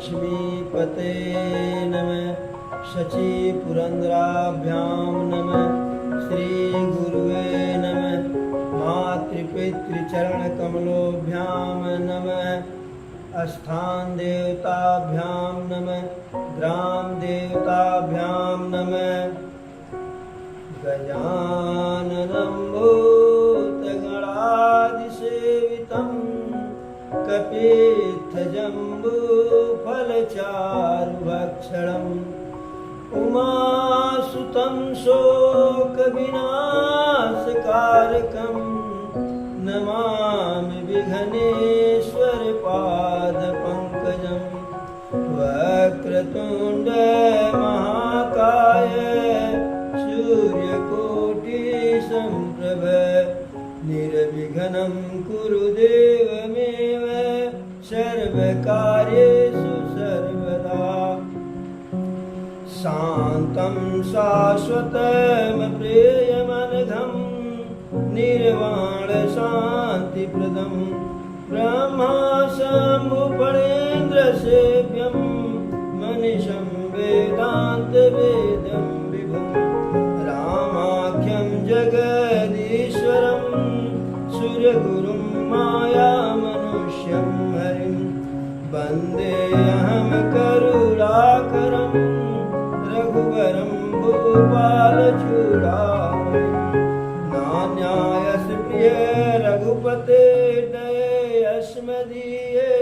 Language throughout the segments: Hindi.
लक्ष्मीपते नमः। शची पुरंदराभ्यां नमः। श्री गुरुवे नमः। मातृपितृचरणकमलोभ्यां नमः। स्थान देवताभ्यां नमः। ग्राम देवताभ्यां नमः। गजाननं भूतगणादिसेवितं कपित्थजम्बूफलचारुभक्षणम् उमासुतं शोकविनाशकारकं नमामि विघ्नेश्वर पादपङ्कजं। वक्रतुण्ड महाकाय सूर्यकोटि सम्प्रभ निर्विघ्नं कुरु देवमेव सर्वकार्येषु सर्वदा। शान्तं शाश्वतं प्रेयमनघं निर्वाणशान्तिप्रदं ब्रह्मा शम्भुफणेन्द्रसेव्यं मनीषं वेदान्तवेदं विभुं। रामाख्यं जगदीश्वरं सूर्यगुरुं मायामनुष्यं हरिं वन्देऽहं करुणाकरं रघुवरं भूपालचूडामणिं। नान्यायस प्रिय रघुपते दयेऽस्मदीये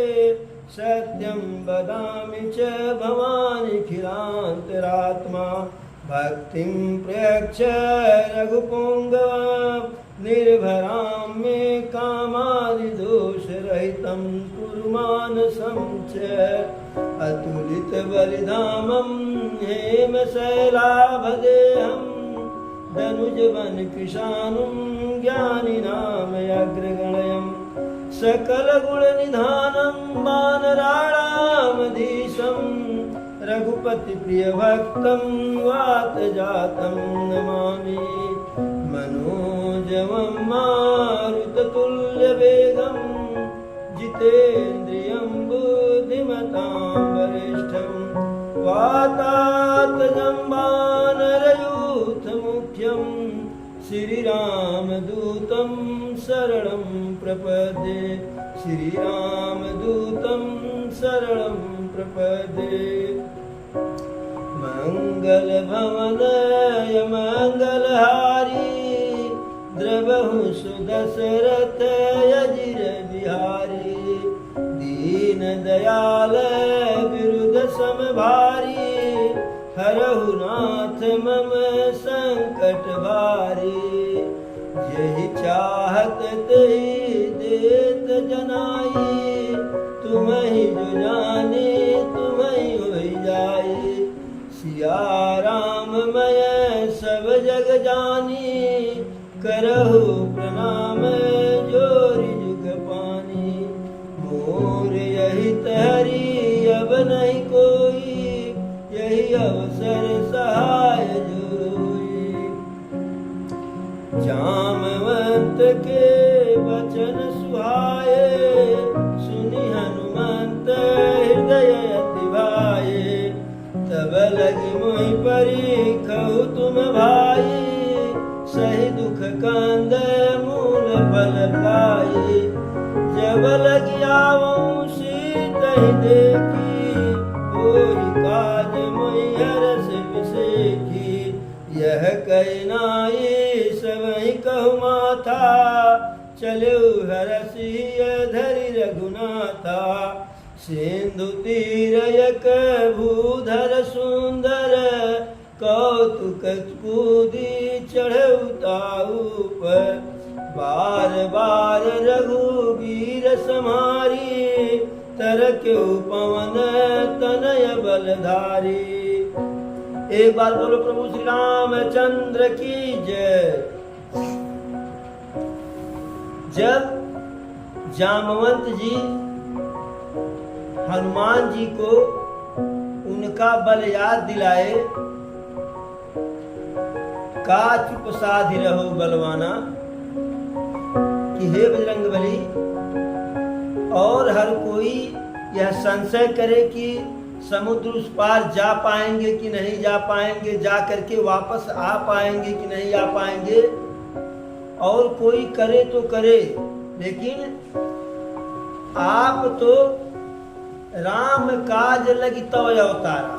सत्यं वदामि च भवानिखिलान्तरात्मा। भक्तिं प्रयच्छ रघुपुङ्गवां निर्भरां मे कामादिदोषरहितं कुरु मानसं च। अतुलितबलिधामं हेमशैलाभदेहं धनुजवनकृशानुं ज्ञानिनामग्रगण्यं। सकलगुणनिधानं वानराणामधीशं रघुपतिप्रियभक्तं वातजातं नमामि। मनोजवं मारुततुल्यवेगं जितेन्द्रियं बुद्धिमतां वरिष्ठं। वातात्मजं वानरयूथमुख्यं श्रीरामदूतं शरणं प्रपद्ये। श्रीरामदूतं शरणं प्रपद्ये। मंगलभवनय मंगलहारी द्रवहु सुदशरथ यजिर बिहारी। दीन दयाल विरुद्ध समभारी हरहु नाथ मम संकट भारी। यही चाहत तही देत जनाई तुम्हि जो जाने तुम्हि होई जाई। सिया राम मैं सब जग जानी करहु प्रणाम जोरि जुग पानी। मोर यही तहरी अब नहीं कोई यही अवसर सहाय जोई। जामवंत के वचन सुहाए सुनि हनुमंत हृदय अति भाए। तब लगी मोहि परी कहु तुम भाई सही दुख कंद मूल फल पाई। जब लगी आवऊं सीतहि देखी कोई काज मोहि हरष बिसेखी। यह कही नाई सबहि कहु माथा चलो हरषि धरि रघुनाथा। सिंधु तीरयक भूधर सुंदर कौतुक कूदी चढ़उताऊ पर। बार बार रघुवीर समारी तरक्यु पवन तनय बलधारी। एक बार बोलो प्रभु श्री रामचंद्र की जय। जब जामवंत जी हनुमान जी को उनका बल याद दिलाए। का चुप साधि रहो बलवाना कि हे बजरंगबली। और हर कोई यह संशय करे कि समुद्र उस पार जा पाएंगे कि नहीं जा पाएंगे, जा करके वापस आ पाएंगे कि नहीं आ पाएंगे। और कोई करे तो करे, लेकिन आप तो राम काज लगी तव अवतारा,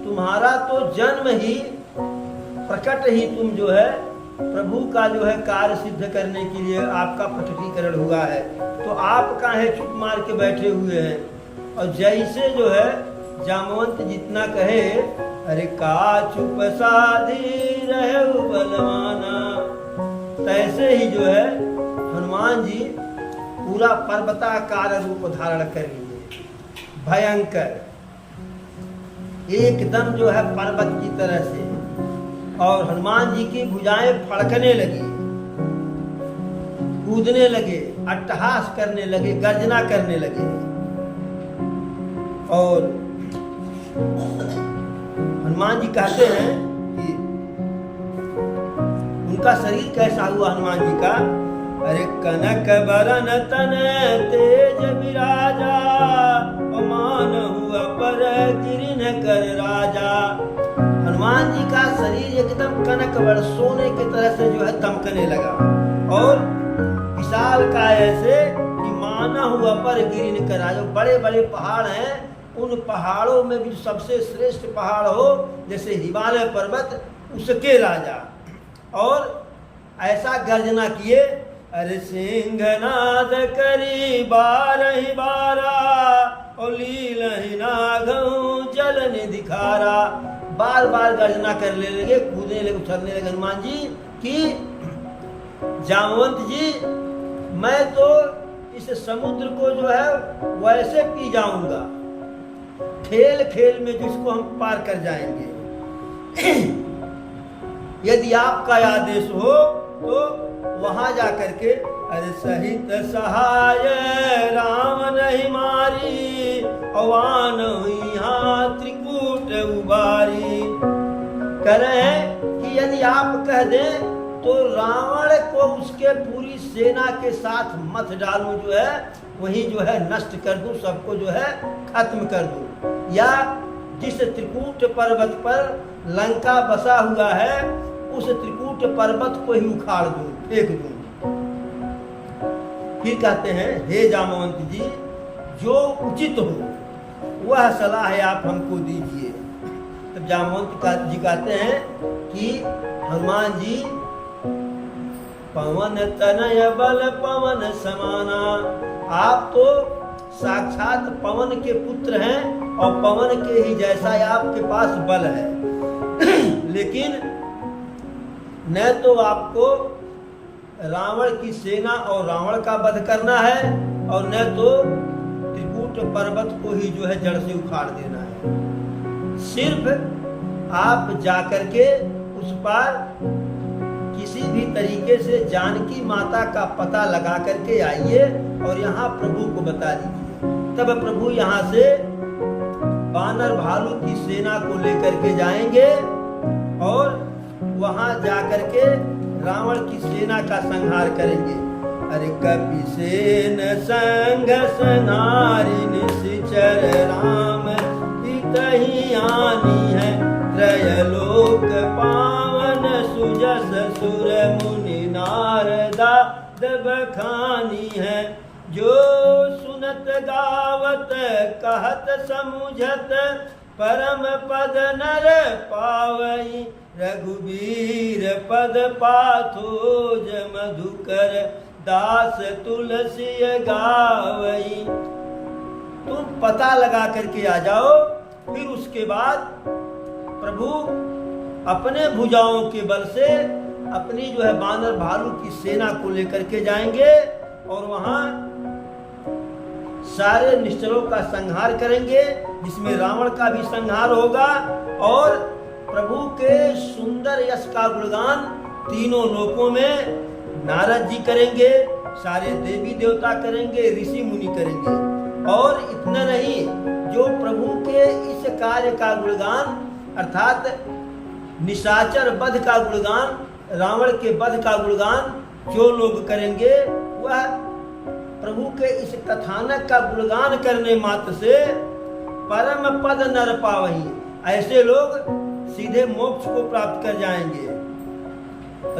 तुम्हारा तो जन्म ही प्रकट ही तुम जो है प्रभु का जो है कार्य सिद्ध करने के लिए आपका प्रकटीकरण हुआ है। तो आप काहे चुप मार के बैठे हुए हैं। और जैसे जो है जामवंत जितना कहे, अरे का चुप साधी रहे बलवाना, तैसे ही जो है हनुमान जी पूरा पर्वताकार रूप धारण कर लिए, भयंकर एकदम जो है पर्वत की तरह से। और हनुमान जी की भुजाएं फड़कने लगी, कूदने लगे, अट्टहास करने लगे, गर्जना करने लगे। और हनुमान जी कहते हैं कि उनका शरीर कैसा हुआ हनुमान जी का, अरे कनक बरन तन तेज विराजा, मान हुआ पर गिरिन कर राजा। हनुमान जी का शरीर एकदम कनक बर सोने की तरह से जो है दमकने लगा, और विशाल काय ऐसे कि माना हुआ पर गिरिन कर राजा। बड़े बड़े पहाड़ हैं, उन पहाड़ों में भी सबसे श्रेष्ठ पहाड़ हो जैसे हिमालय पर्वत, उसके राजा। और ऐसा गर्जना किए, अरे सिंहनाद करी बारह बारा, और लीलहि नागऊ जलन दिखारा। बार बार गर्जना करने लगे, कूदने लगे, उछलने लगे हनुमान जी कि जामवंत जी, मैं तो इस समुद्र को जो है वैसे पी जाऊंगा, खेल खेल में जिसको हम पार कर जाएंगे। यदि आपका आदेश हो तो वहां जा करके, अरे सहित सहाय राम नहीं मारी, अवान यहाँ त्रिकूट उबारी। कह रहे हैं कि यदि आप कह दें तो रावण को उसके पूरी सेना के साथ मत डालूं, जो है वही जो है नष्ट कर दूं, सबको जो है खत्म कर दूं, या जिस त्रिकूट पर्वत पर लंका बसा हुआ है उस त्रिकूट पर्वत को ही उखाड़ दूं, फेंक दूं। फिर कहते हैं, हे जामवंत जी, जो उचित हो वह सलाह है आप हमको दीजिए। तब जामवंत जी कहते हैं कि हनुमान जी, पवन तनय बल पवन समाना, आप तो साक्षात पवन के पुत्र हैं और पवन के ही जैसा आपके पास बल है। लेकिन न तो आपको रावण की सेना और रावण का वध करना है, और न तो त्रिकूट पर्वत को ही जो है जड़ से उखाड़ देना है। सिर्फ आप जाकर के उस पार किसी भी तरीके से जानकी माता का पता लगा करके आइए और यहाँ प्रभु को बता दीजिए। तब प्रभु यहाँ से बानर भालू की सेना को लेकर के जाएंगे और वहां जाकर के रावण की सेना का संहार करेंगे। अरे कपि सेन संग संहारी निश्चर राम, इतही आनी है त्रयलोक पावन, सुजस सुर मुनि नारदा बखानी है। जो सुनत गावत कहत समुझत, परम पद नर पावई, रघुबीर पद पाथोज मधुकर, दास तुलसी गावई। तुम पता लगा करके आ जाओ, फिर उसके बाद प्रभु अपने भुजाओं के बल से अपनी जो है बानर भालू की सेना को लेकर के जाएंगे और वहां सारे निश्चरों का संहार करेंगे, जिसमें रावण का भी संहार होगा। और प्रभु के सुंदर यश का गुणगान तीनों लोकों में नारद जी करेंगे, सारे देवी देवता करेंगे, ऋषि मुनि करेंगे। और इतना नहीं, जो प्रभु के इस कार्य का गुणगान अर्थात निशाचर वध का गुणगान, रावण के वध का गुणगान जो लोग करेंगे, वह प्रभु के इस कथानक का गुणगान करने मात्र से परम पद नर पावही। ऐसे लोग सीधे मोक्ष को प्राप्त कर जाएंगे।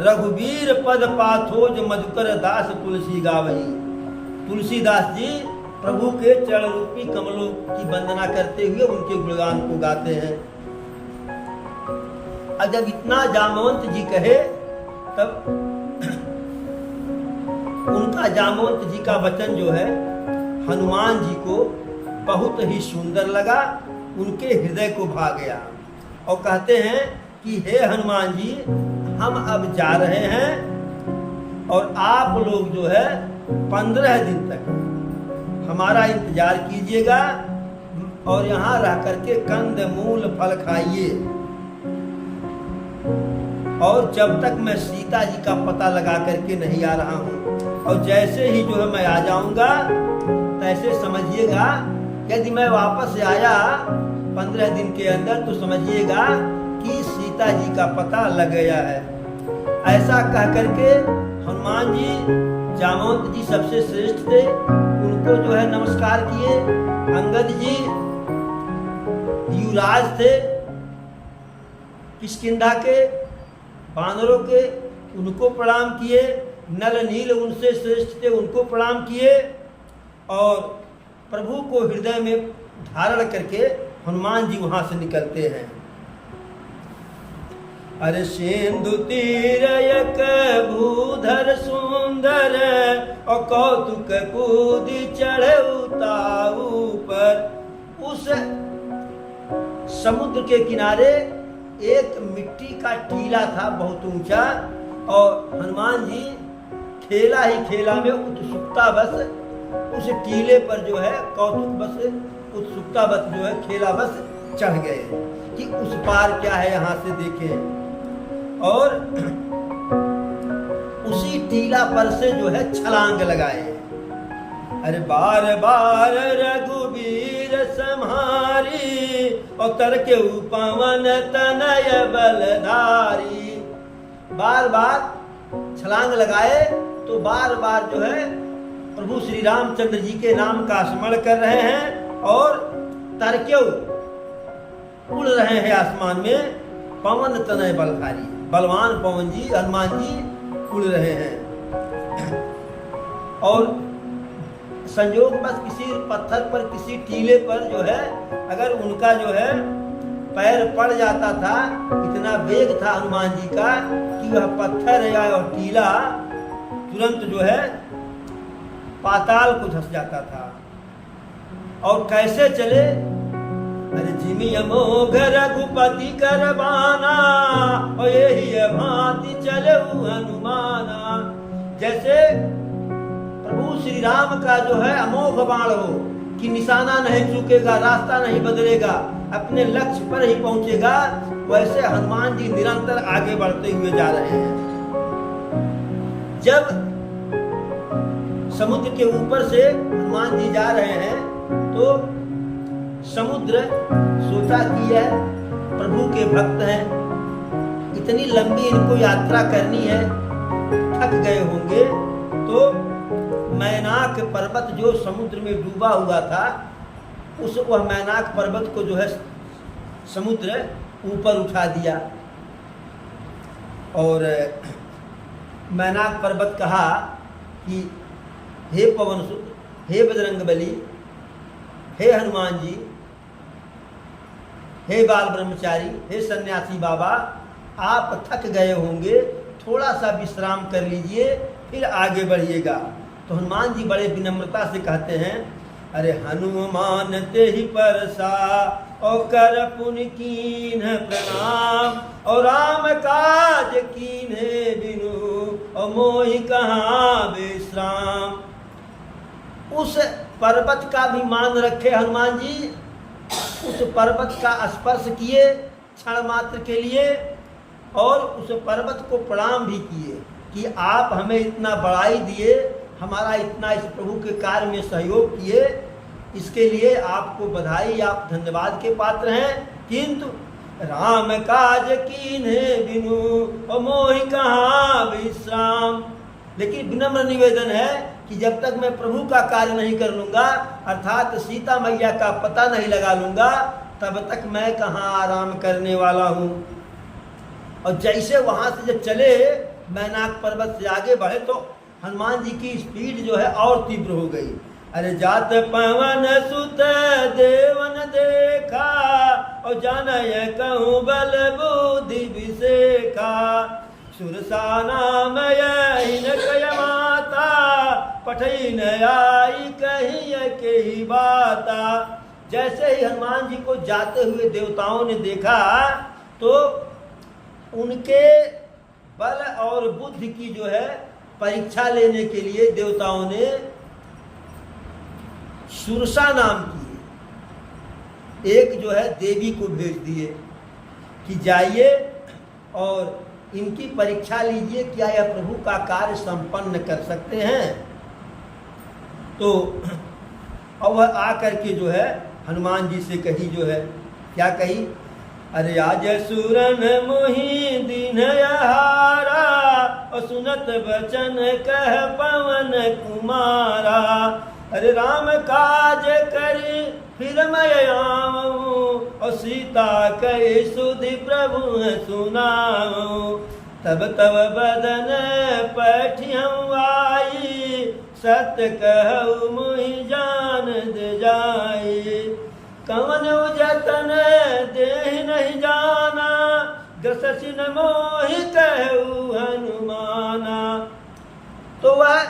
रघुवीर पद पाथोज मधुकर दास तुलसी गावही। तुलसीदास जी प्रभु के चरण रूपी कमलों की वंदना करते हुए उनके गुणगान को गाते हैं। और जब इतना जामवंत जी कहे तब उनका जामवंत जी का वचन जो है हनुमान जी को बहुत ही सुंदर लगा, उनके हृदय को भा गया और कहते हैं कि हे हनुमान जी, हम अब जा रहे हैं और आप लोग जो है 15 दिन तक हमारा इंतजार कीजिएगा और यहाँ रह करके कंद मूल फल खाइए, और जब तक मैं सीता जी का पता लगा करके नहीं आ रहा हूँ, और जैसे ही जो है मैं आ जाऊंगा तैसे समझिएगा, यदि मैं वापस से आया 15 दिन के अंदर तो समझिएगा कि सीता जी का पता लग गया है। ऐसा कह करके हनुमान जी, जामवंत जी सबसे श्रेष्ठ थे, उनको जो है नमस्कार किए। अंगद जी युवराज थे किष्किंधा के, बानरों के, उनको प्रणाम किए। नल नील उनसे श्रेष्ठ थे, उनको प्रणाम किए और प्रभु को हृदय में धारण करके हनुमान जी वहां से निकलते हैं। अरे सिंधु तीरयक भूधर सुंदर और कौतुक कूदी चढ़े उताऊ पर। उस समुद्र के किनारे एक मिट्टी का टीला था बहुत ऊंचा, और हनुमान जी खेला ही खेला में उत्सुकता बस उस टीले पर जो है कौतुक बस उत्सुकता बस जो है खेला बस चढ़ गए कि उस पार क्या है यहाँ से देखें, और उसी टीला पर से जो है छलांग लगाए। अरे बार बार रघुवीर सम्हारी और तरके पवन तनय बलधारी। बार बार छलांग लगाए तो बार बार जो है प्रभु श्री रामचंद्र जी के नाम का स्मरण कर रहे हैं और तरके उड़ रहे हैं आसमान में। पवन तनय बलधारी, बलवान पवन जी हनुमान जी उड़ रहे हैं। और संयोग बस किसी पत्थर पर, किसी टीले पर जो है अगर उनका जो है पैर पड़ जाता था, इतना वेग था हनुमान जी का कि वह पत्थर या टीला तुरंत जो है पाताल को धंस जाता था। और कैसे चले? अरे जिमि अमोघ रघुपति करबाना और यही भांति चले हनुमाना। जैसे प्रभु श्री राम का जो है अमोघ बाण हो कि निशाना नहीं चूकेगा, रास्ता नहीं बदलेगा, अपने लक्ष्य पर ही पहुंचेगा, वैसे हनुमान जी निरंतर आगे बढ़ते हुए जा रहे हैं। जब समुद्र के ऊपर से हनुमान जी जा रहे हैं तो समुद्र सोचा कि यह प्रभु के भक्त हैं, इतनी लंबी इनको यात्रा करनी है, थक गए होंगे, तो मैनाक पर्वत जो समुद्र में डूबा हुआ था, वह मैनाक पर्वत को जो है समुद्र ऊपर उठा दिया। और मैनाक पर्वत कहा कि हे पवन सुत, हे बजरंगबली, हे हनुमान जी, हे बाल ब्रह्मचारी, हे सन्यासी बाबा, आप थक गए होंगे, थोड़ा सा विश्राम कर लीजिए, फिर आगे बढ़िएगा। तो हनुमान जी बड़े विनम्रता से कहते हैं, अरे हनुमान ते ही परसा और कर पुनि कीन प्रणाम, और राम काज कीन्हे बिनु और मोहि कहाँ विश्राम। उस पर्वत का भी मान रखे हनुमान जी, उस पर्वत का स्पर्श किए क्षण मात्र के लिए और उस पर्वत को प्रणाम भी किए कि आप हमें इतना बड़ाई दिए, हमारा इतना इस प्रभु के कार्य में सहयोग किए, इसके लिए आपको बधाई, आप धन्यवाद के पात्र हैं। किंतु राम काज कीन्हे बिनु और मोहि कहाँ विश्राम। लेकिन विनम्र निवेदन है कि जब तक मैं प्रभु का कार्य नहीं कर लूँगा, अर्थात सीता मैया का पता नहीं लगा लूँगा, तब तक मैं कहाँ आराम करने वाला हूँ। और जैसे वहाँ से जब चले, मैनाक पर्वत से आगे बढ़े, तो हनुमान जी की स्पीड जो है और तीव्र हो गई। अरे जात पवन सुत देवन देखा, और जानय कहूँ बल बुद्धि विसेखा, सुरसा नाम यही न कय माता, पठई न आई कही के ही बाता। जैसे ही हनुमान जी को जाते हुए देवताओं ने देखा, तो उनके बल और बुद्धि की जो है परीक्षा लेने के लिए देवताओं ने सुरसा नाम की एक जो है देवी को भेज दिए कि जाइए और इनकी परीक्षा लीजिए, क्या यह प्रभु का कार्य संपन्न कर सकते हैं। तो अब वह आकर के जो है हनुमान जी से कही, जो है क्या कही, अरे आज सुरन मोहि दीन हारा, और सुनत बचन कह पवन कुमारा, अरे राम काज करी फिर मैं आऊं, और सीता कही सुधि प्रभु सुनाऊं, तब तब बदन पैठियं आई, सत्य कहूँ मुहि जान दे जाई, कवन जतन देह नहीं जाना, दशसिन मोहि कहूँ हनुमाना। तो वह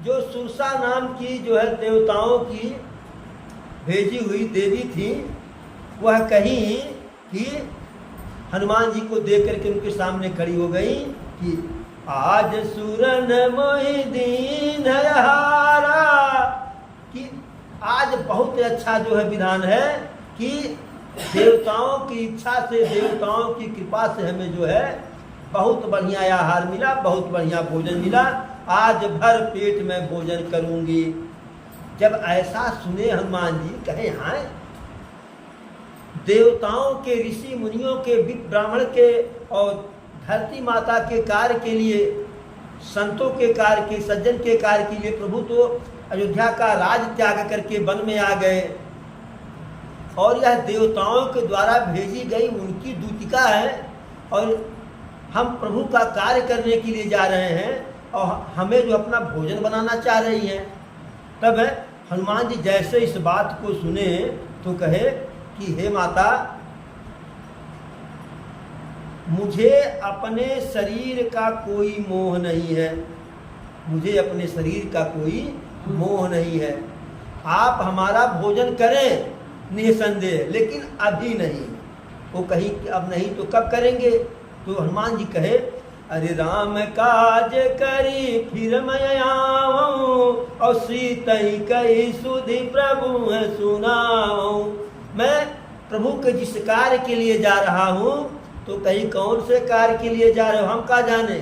जो सुरसा नाम की जो है देवताओं की भेजी हुई देवी थी, वह कहीं कि हनुमान जी को देख करके उनके सामने खड़ी हो गई कि आज सुरन मोहि दीन हारा, कि आज बहुत अच्छा जो है विधान है कि देवताओं की इच्छा से, देवताओं की कृपा से हमें जो है बहुत बढ़िया आहार मिला, बहुत बढ़िया भोजन मिला, आज भर पेट में भोजन करूंगी। जब ऐसा सुने हनुमान जी, कहे हाँ, देवताओं के, ऋषि मुनियों के, विप्र ब्राह्मण के और धरती माता के कार्य के लिए, संतों के कार्य के, सज्जन के कार्य के लिए प्रभु तो अयोध्या का राज त्याग करके वन में आ गए, और यह देवताओं के द्वारा भेजी गई उनकी दूतिका है, और हम प्रभु का कार्य करने के लिए जा रहे हैं, और हमें जो अपना भोजन बनाना चाह रही हैं। तब हनुमान जी जैसे इस बात को सुने तो कहे कि हे माता, मुझे अपने शरीर का कोई मोह नहीं है, मुझे अपने शरीर का कोई मोह नहीं है। आप हमारा भोजन करें निसंदेह, लेकिन अभी नहीं। वो कही कि अब नहीं तो कब करेंगे। तो हनुमान जी कहे, अरे राम काज करी फिर मैं आऊं, और सीतई कही सुधि प्रभु सुनाऊं। मैं प्रभु के जिस कार्य के लिए जा रहा हूँ, तो कहीं कौन से कार्य के लिए जा रहे हो हम क्या जाने।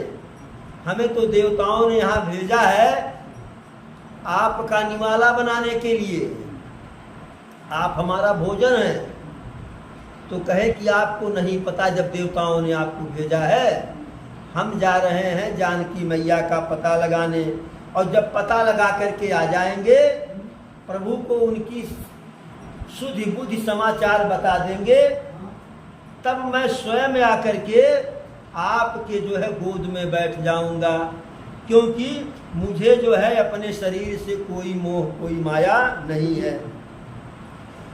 हमें तो देवताओं ने यहाँ भेजा है आपका निवाला बनाने के लिए, आप हमारा भोजन है। तो कहे कि आपको नहीं पता, जब देवताओं ने आपको भेजा है, हम जा रहे हैं जानकी मैया का पता लगाने, और जब पता लगा करके आ जाएंगे, प्रभु को उनकी सुधि बुद्धि समाचार बता देंगे, तब मैं स्वयं आकर के आपके जो है गोद में बैठ जाऊंगा, क्योंकि मुझे जो है अपने शरीर से कोई मोह, कोई माया नहीं है,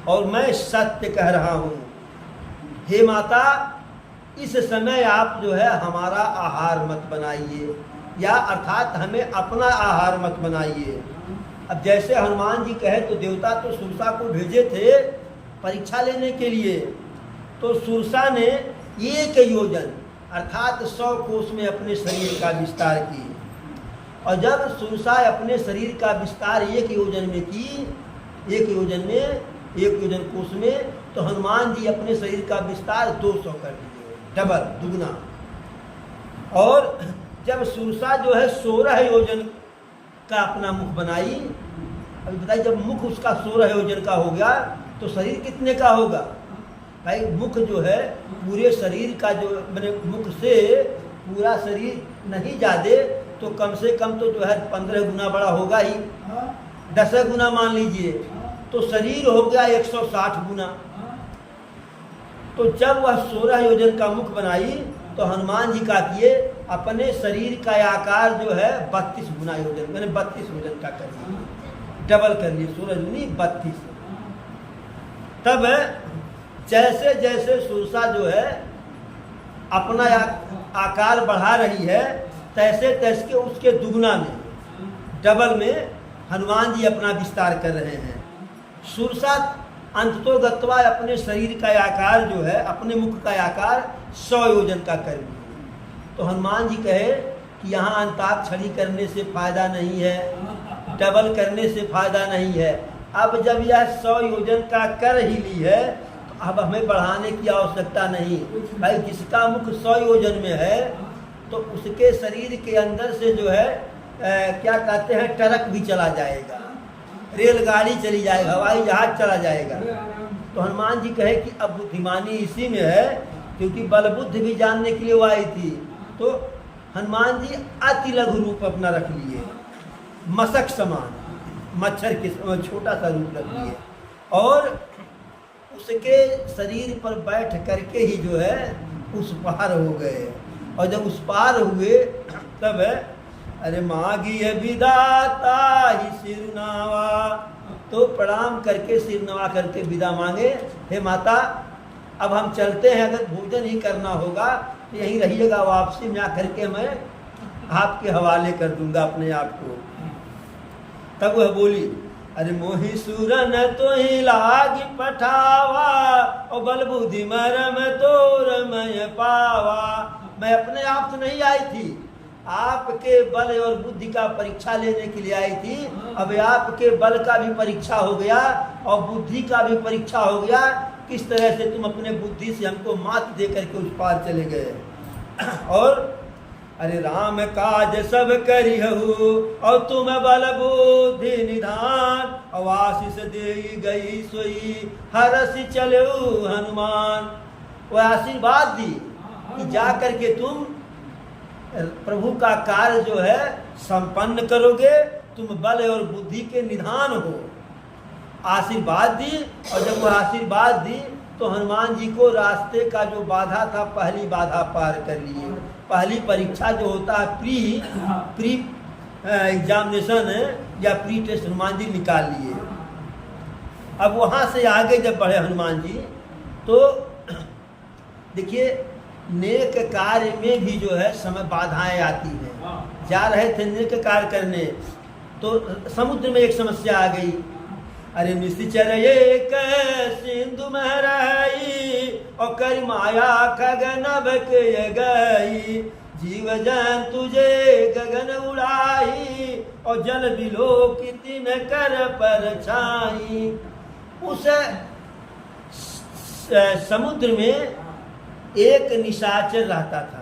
और मैं सत्य कह रहा हूँ। हे माता, इस समय आप जो है हमारा आहार मत बनाइए, या अर्थात हमें अपना आहार मत बनाइए। अब जैसे हनुमान जी कहे, तो देवता तो सुरसा को भेजे थे परीक्षा लेने के लिए, तो सुरसा ने एक योजन अर्थात 100 कोस में अपने शरीर का विस्तार की, और जब सुरसा अपने शरीर का विस्तार एक योजन में की, एक योजन कोस में, तो हनुमान जी अपने शरीर का विस्तार 200 कर दिए, डबल, दुगना। और जब सुरसा जो है 16 योजन का अपना मुख बनाई, अभी बताइए, जब मुख उसका 16 योजन का हो गया, तो शरीर कितने का होगा भाई। मुख जो है पूरे शरीर का, जो मैंने मुख से पूरा शरीर नहीं जादे, तो तो कम से कम तो जो है 15 गुना बड़ा होगा ही, 10 गुना मान लीजिए, तो शरीर हो गया 160 गुना। तो जब वह 16 योजन का मुख बनाई तो हनुमान जी का किए अपने शरीर का आकार जो है 32 गुना योजन, मैंने 32 योजन का कर दिया, डबल कर लिए, 16 दूनी 32। तब जैसे जैसे सुरसा जो है अपना आकार बढ़ा रही है, तैसे तैसे उसके दुगुना में, डबल में हनुमान जी अपना विस्तार कर रहे हैं। सुरसा अंततो गत्वा अपने शरीर का आकार जो है, अपने मुख का आकार 100 योजन का कर दिए। तो हनुमान जी कहे कि यहाँ अंताक्षरी करने से फायदा नहीं है, डबल करने से फायदा नहीं है। अब जब यह 100 योजन का कर ही ली है तो अब हमें बढ़ाने की आवश्यकता नहीं। भाई जिसका मुख 100 योजन में है तो उसके शरीर के अंदर से जो है क्या कहते हैं, ट्रक भी चला जाएगा, रेलगाड़ी चली जाएगी, हवाई जहाज चला जाएगा। तो हनुमान जी कहे कि अब बुद्धिमानी इसी में है, क्योंकि बल बुद्धि भी जानने के लिए वो आई थी। तो हनुमान जी अति लघु रूप अपना रख लिए, मशक समान, मच्छर के छोटा सा रूप रख लिए, और उसके शरीर पर बैठ करके ही जो है उस पार हो गए। और जब उस पार हुए तब अरे मागी है विदाता ही सिरनावा, तो प्रणाम करके सिर नवा करके विदा मांगे, हे माता अब हम चलते हैं, अगर भोजन ही करना होगा तो यहीं रहिएगा, वापसी में आकर के मैं आपके हवाले कर दूंगा अपने आप को। तब वह बोली, अरे मोहि सूरन तो ही लागी पठावा, और बल बुद्धि मरम तोर मैं पावा। मैं अपने आप तो नहीं आई थी, आपके बल और बुद्धि का परीक्षा लेने के लिए आई थी। अब आपके बल का भी परीक्षा हो गया और बुद्धि का भी परीक्षा हो गया, किस तरह से तुम अपने बुद्धि से हमको मात दे करके उस पार चले गए। और अरे राम काज सब करिहु और तुम बल बुद्धि निधान, और आशीष दे गई सोई हरसि चलऊ हनुमान। वो आशीर्वाद दी कि जा करके तुम प्रभु का कार्य जो है संपन्न करोगे, तुम बल और बुद्धि के निधान हो। आशीर्वाद दी, और जब वो आशीर्वाद दी तो हनुमान जी को रास्ते का जो बाधा था, पहली बाधा पार कर लिए। पहली परीक्षा जो होता है प्री एग्जामिनेशन या प्री टेस्ट, हनुमान जी निकाल लिए। अब वहाँ से आगे जब बढ़े हनुमान जी तो देखिए नेक कार्य में भी जो है समय बाधाएं आती हैं। जा रहे थे नेक कार्य करने तो समुद्र में एक समस्या आ गई। अरे निश्चर एक सिंधु में रही और कर माया खगनभ के गई, जीव जन तुझे गगन उड़ाई और जल बिलोकित न कर पर छाई। उस समुद्र में एक निशाचर रहता था,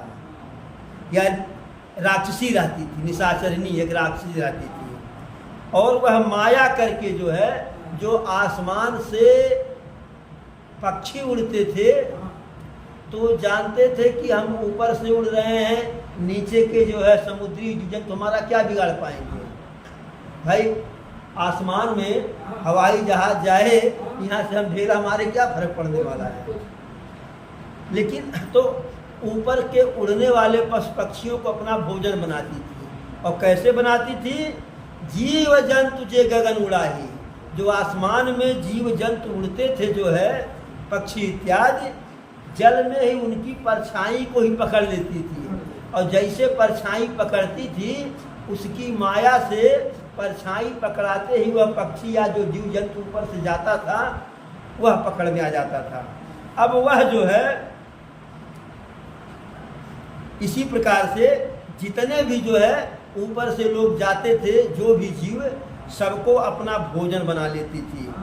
या राक्षसी रहती थी, निशाचरनी एक राक्षसी रहती थी, और वह माया करके जो है, जो आसमान से पक्षी उड़ते थे तो जानते थे कि हम ऊपर से उड़ रहे हैं, नीचे के जो है समुद्री जीव हमारा क्या बिगाड़ पाएंगे। भाई आसमान में हवाई जहाज जाए, यहाँ से हम ढेला मारे, क्या फर्क पड़ने वाला है। लेकिन तो ऊपर के उड़ने वाले पशु पक्षियों को अपना भोजन बनाती थी, और कैसे बनाती थी, जीव जंतु जे गगन उड़ाही, जो आसमान में जीव जंतु उड़ते थे जो है पक्षी इत्यादि, जल में ही उनकी परछाई को ही पकड़ लेती थी, और जैसे परछाई पकड़ती थी उसकी माया से परछाई पकड़ाते ही वह पक्षी या जो जीव जंतु ऊपर से जाता था वह पकड़ में आ जाता था। अब वह जो है इसी प्रकार से जितने भी जो है ऊपर से लोग जाते थे, जो भी जीव, सबको अपना भोजन बना लेती थी।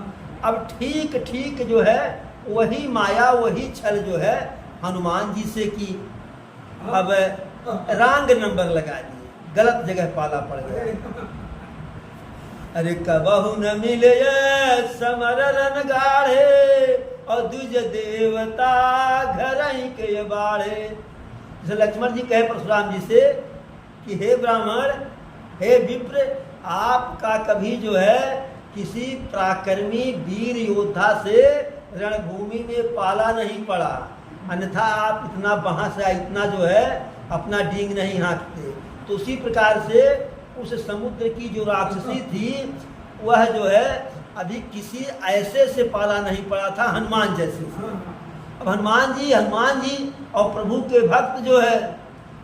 अब ठीक ठीक जो है वही माया, वही छल जो है हनुमान जी से की। अब रंग नंबर लगा दिए, गलत जगह पाला पड़ गया। अरे कबहु न मिले समर रन गाढ़े और दुज देवता घर ही के बाढ़े। जैसे लक्ष्मण जी कहे परशुराम जी से कि हे ब्राह्मण, हे विप्र, आपका कभी जो है किसी पराक्रमी वीर योद्धा से रणभूमि में पाला नहीं पड़ा, अन्यथा आप इतना बहास या इतना जो है अपना डींग नहीं हाँकते। तो उसी प्रकार से उस समुद्र की जो राक्षसी थी वह जो है अभी किसी ऐसे से पाला नहीं पड़ा था, हनुमान जैसे से। अब हनुमान जी और प्रभु के भक्त जो है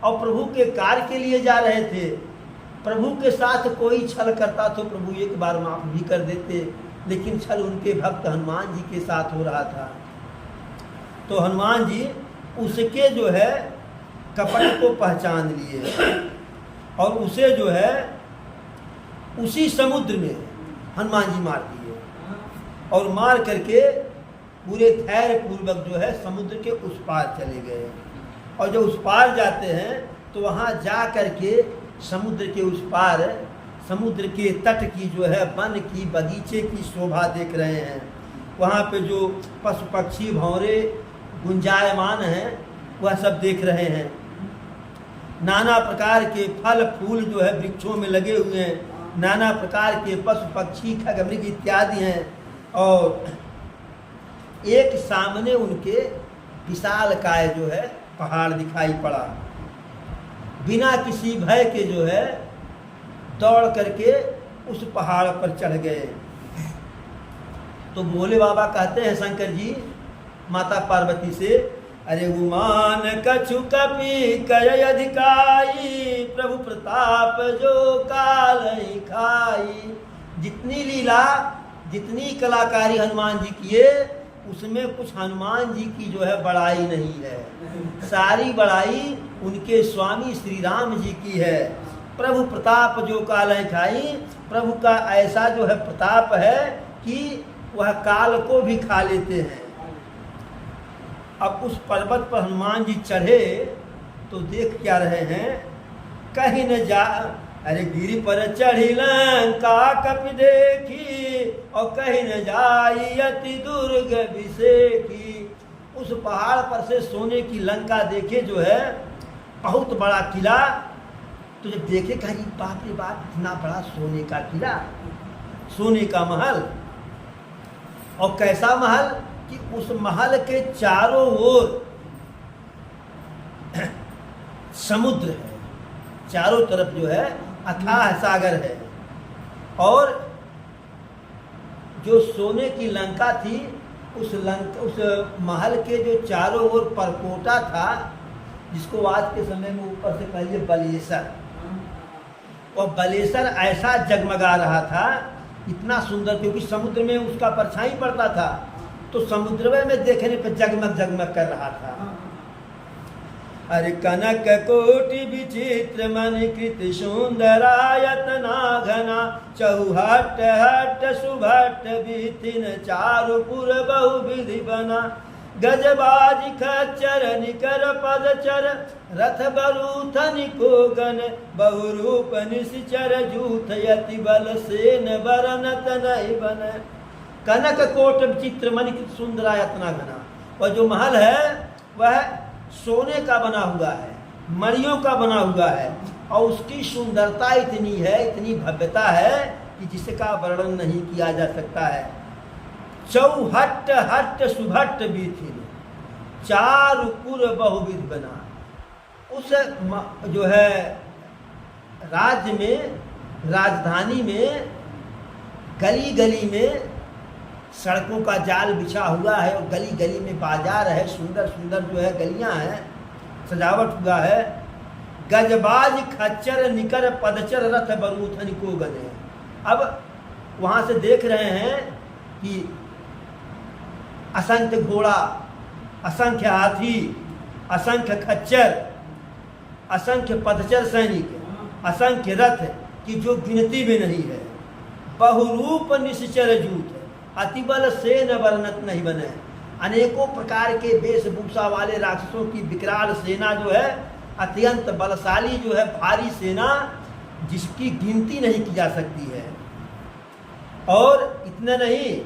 और प्रभु के कार्य के लिए जा रहे थे। प्रभु के साथ कोई छल करता तो प्रभु एक बार माफ भी कर देते, लेकिन छल उनके भक्त हनुमान जी के साथ हो रहा था। तो हनुमान जी उसके जो है कपट को पहचान लिए और उसे जो है उसी समुद्र में हनुमान जी मार दिए और मार करके पूरे धैर्य पूर्वक जो है समुद्र के उस पार चले गए। और जब उस पार जाते हैं तो वहाँ जा करके समुद्र के उस पार समुद्र के तट की जो है वन की बगीचे की शोभा देख रहे हैं। वहाँ पे जो पशु पक्षी भंवरे गुंजायमान हैं वह सब देख रहे हैं। नाना प्रकार के फल फूल जो है वृक्षों में लगे हुए हैं, नाना प्रकार के पशु पक्षी खगमृग इत्यादि हैं। और एक सामने उनके विशालकाय जो है पहाड़ दिखाई पड़ा। बिना किसी भय के जो है दौड़ करके उस पहाड़ पर चढ़ गए। तो भोले बाबा कहते हैं शंकर जी माता पार्वती से, अरे उमान कछु कपि कय अधिकाई, प्रभु प्रताप जो काल ही खाई। जितनी लीला जितनी कलाकारी हनुमान जी किए उसमें कुछ हनुमान जी की जो है बड़ाई नहीं है, सारी बड़ाई उनके स्वामी श्री राम जी की है। प्रभु प्रताप जो काल ही खाई, प्रभु का ऐसा जो है प्रताप है कि वह काल को भी खा लेते हैं। अब उस पर्वत पर हनुमान जी चढ़े तो देख क्या रहे हैं, कहीं न जा, अरे गिरी पर चढ़ी लंका कपि देखी और कहीं न जाई अति दुर्ग विषेकी। उस पहाड़ पर से सोने की लंका देखे जो है बहुत बड़ा किला। तो जब देखे कहीं बाप रे बाप इतना बड़ा सोने का किला, सोने का महल। और कैसा महल कि उस महल के चारों ओर समुद्र है, चारों तरफ जो है अथाह सागर है। और जो सोने की लंका थी उस महल के जो चारों ओर परकोटा था, जिसको आज के समय में ऊपर से कहिए बलेसर, और बलेसर ऐसा जगमगा रहा था, इतना सुंदर, क्योंकि समुद्र में उसका परछाई पड़ता था तो समुद्र में देखने पर जगमग जगमग कर रहा था। अरे कनक कोटि विचित्र मणिकृत सुंदरायतना घना, चौहट हट सुभट विथिन चारुपुर बहुविधि बना। गजबाज खच्चर निकर पदचर रथ बरूथन को गन, बहुरूप निश्चर जूथ यति बल सेन बरनत नहीं बन। कनक कोट विचित्र मणिकृत सुंदरायतना घना, वह जो महल है वह सोने का बना हुआ है, मणियों का बना हुआ है, और उसकी सुंदरता इतनी है, इतनी भव्यता है कि जिसका वर्णन नहीं किया जा सकता है। चौहट हट सुभट विथिन चारुपुर बहुविध बना। उस जो है राज्य में, राजधानी में, गली गली में सड़कों का जाल बिछा हुआ है और गली गली में बाजार है, सुंदर सुंदर जो है गलियां हैं, सजावट हुआ है। गजबाज खच्चर निकर पदचर रथ बरूथन को गने। अब वहाँ से देख रहे हैं कि असंख्य घोड़ा, असंख्य हाथी, असंख्य खच्चर, असंख्य पदचर सैनिक, असंख्य रथ की जो गिनती भी नहीं है। बहुरूप निश्चर जूथ, अतिबल से न वर्णत नहीं बने। अनेकों प्रकार के वेशभूषा वाले राक्षसों की विकराल सेना जो है, अत्यंत बलशाली जो है भारी सेना, जिसकी गिनती नहीं की जा सकती है। और इतना नहीं,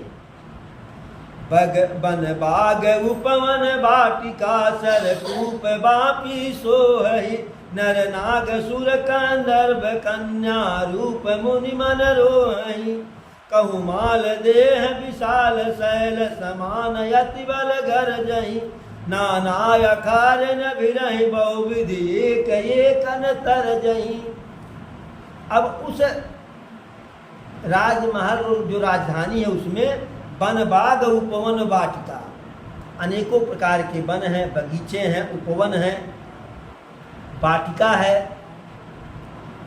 बन बाग उपवन वाटिका सरकूप बापी सोहहि नर नाग सुर कंदर्भ कन्या रूप मुनि मन रोहि कहु माल देह विशाल शैल समान यति बल घर जहि नाना अखार न भिरहि बहुविधि एक एक न तर जहि। अब उस राजमहल जो राजधानी है उसमें वन बाग उपवन वाटिका, अनेकों प्रकार के वन हैं, बगीचे हैं, उपवन हैं, वाटिका है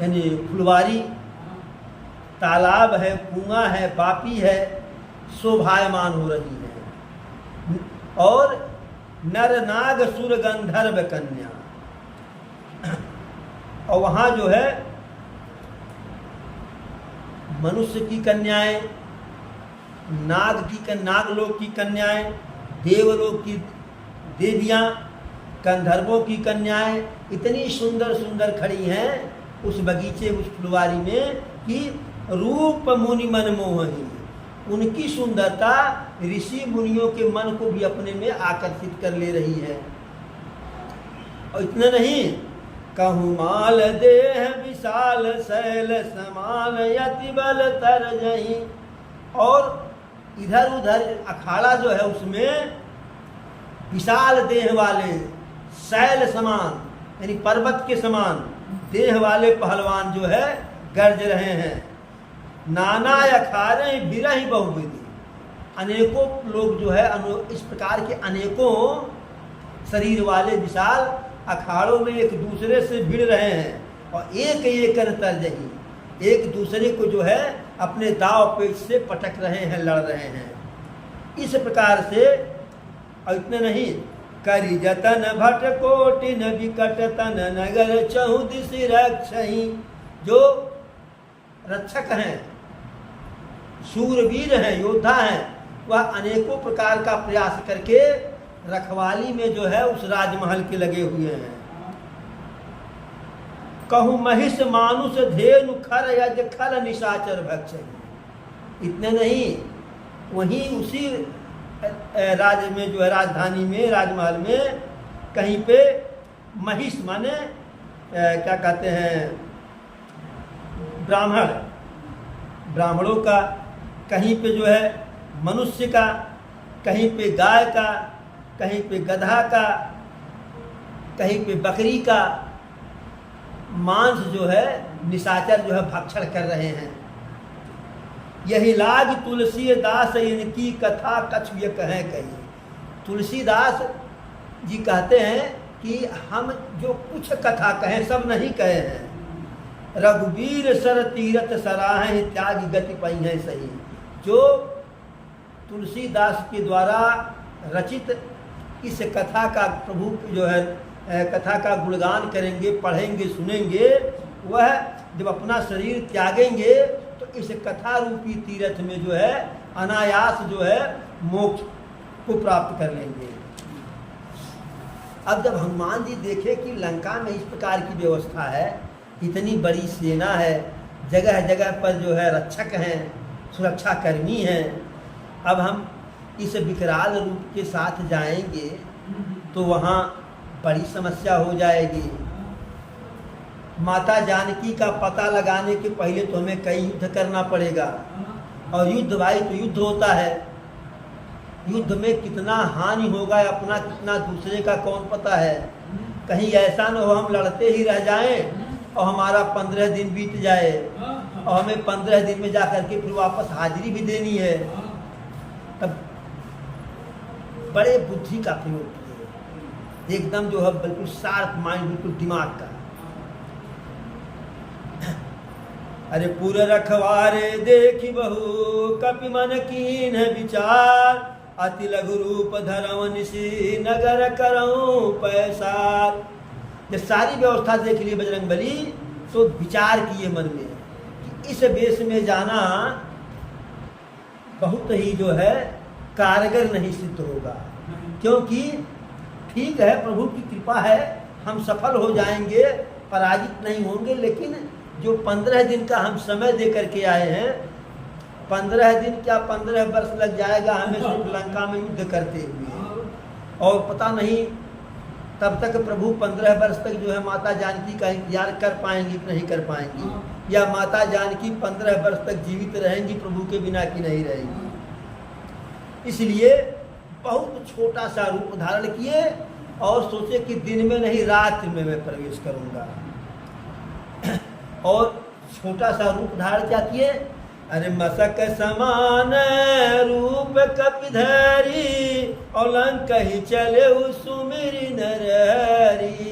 यानी फुलवारी, तालाब है, कुआं है, बापी है, शोभायमान हो रही है। और नर नाग सुर गंधर्व कन्या, और वहाँ जो है मनुष्य की कन्याएं, नागलोक की कन्याएं, देवलोक की देवियां, गंधर्वों की कन्याएं इतनी सुंदर सुंदर खड़ी हैं उस बगीचे, उस फुलवारी में कि रूप मुनि मन मोहनी, उनकी सुंदरता ऋषि मुनियों के मन को भी अपने में आकर्षित कर ले रही है। और इतना नहीं, कहूँ माल देह विशाल शैल समान यति बल तर जही, और इधर उधर अखाड़ा जो है उसमें विशाल देह वाले, शैल समान यानी पर्वत के समान देह वाले पहलवान जो है गरज रहे हैं। नाना अखाड़े बिरहि बहुविधि, अनेकों लोग जो है इस प्रकार के अनेकों शरीर वाले विशाल अखाड़ों में एक दूसरे से भिड़ रहे हैं और एक एक कर तरजही, एक दूसरे को जो है अपने दाव पेच से पटक रहे हैं, लड़ रहे हैं। इस प्रकार से, और इतने नहीं, करी जतन भट कोटिन विकट तन नगर चहुदिश रक्षहि, जो रक्षक हैं, शूरवीर हैं, योद्धा हैं, वह अनेकों प्रकार का प्रयास करके रखवाली में जो है उस राजमहल के लगे हुए हैं। कहूँ महिष मानुष धेनु खर यज खल निशाचर भक्ष, इतने नहीं, वहीं उसी राज्य में जो है राजधानी में, राजमहल में कहीं पे महिष माने क्या कहते हैं, ब्राह्मणों का, कहीं पे जो है मनुष्य का, कहीं पे गाय का, कहीं पे गधा का, कहीं पे बकरी का मांस जो है निशाचर जो है भक्षण कर रहे हैं। यही लाग तुलसीदास इनकी कथा कछु ये कहें कही। तुलसीदास जी कहते हैं कि हम जो कुछ कथा कहें सब नहीं कहे हैं। रघुवीर सर तीरथ सराहें त्याग गति पई है सही, जो तुलसीदास के द्वारा रचित इस कथा का प्रभु जो है कथा का गुणगान करेंगे, पढ़ेंगे, सुनेंगे, वह जब अपना शरीर त्यागेंगे तो इस कथा रूपी तीर्थ में जो है अनायास जो है मोक्ष को प्राप्त कर लेंगे। अब जब हनुमान जी देखे कि लंका में इस प्रकार की व्यवस्था है, इतनी बड़ी सेना है, जगह जगह पर जो है रक्षक हैं, सुरक्षा कर्मी हैं, अब हम इस विकराल रूप के साथ जाएंगे तो वहाँ बड़ी समस्या हो जाएगी। माता जानकी का पता लगाने के पहले तो हमें कई युद्ध करना पड़ेगा, और युद्ध भाई तो युद्ध होता है, युद्ध में कितना हानि होगा अपना कितना दूसरे का कौन पता है। कहीं ऐसा न हो हम लड़ते ही रह जाएं और हमारा 15 दिन बीत जाए और हमें 15 दिन में जा कर के फिर वापस हाजिरी भी देनी है। तब बड़े बुद्धि का प्रयोग किए, एकदम जो है बिल्कुल शार्प माइंड, बिल्कुल दिमाग का। अरे पुर रखवारे देखी बहु कपि मन कीन विचार, अति लघु रूप धरव निशी नगर करऊं पैसार। जब सारी व्यवस्था देख ली बजरंगबली तो विचार किए मन में कि इस वेश में जाना बहुत ही जो है कारगर नहीं सिद्ध होगा, क्योंकि ठीक है प्रभु की कृपा है, हम सफल हो जाएंगे, पराजित नहीं होंगे, लेकिन जो 15 दिन का हम समय दे करके आए हैं, 15 दिन क्या 15 वर्ष लग जाएगा हमें सिर्फ लंका में युद्ध करते हुए, और पता नहीं तब तक प्रभु 15 वर्ष तक जो है माता जानकी का इंतजार कर पाएंगी कि नहीं कर पाएंगी, या माता जानकी 15 वर्ष तक जीवित रहेंगी प्रभु के बिना कि नहीं रहेंगी। इसलिए बहुत छोटा सा रूप धारण किए और सोचे कि दिन में नहीं रात में मैं प्रवेश करूंगा, और छोटा सा रूप धारण क्या किए, अरे मसक समान रूप कपिधरी और लंक ही चले सुमिरी नरहरी।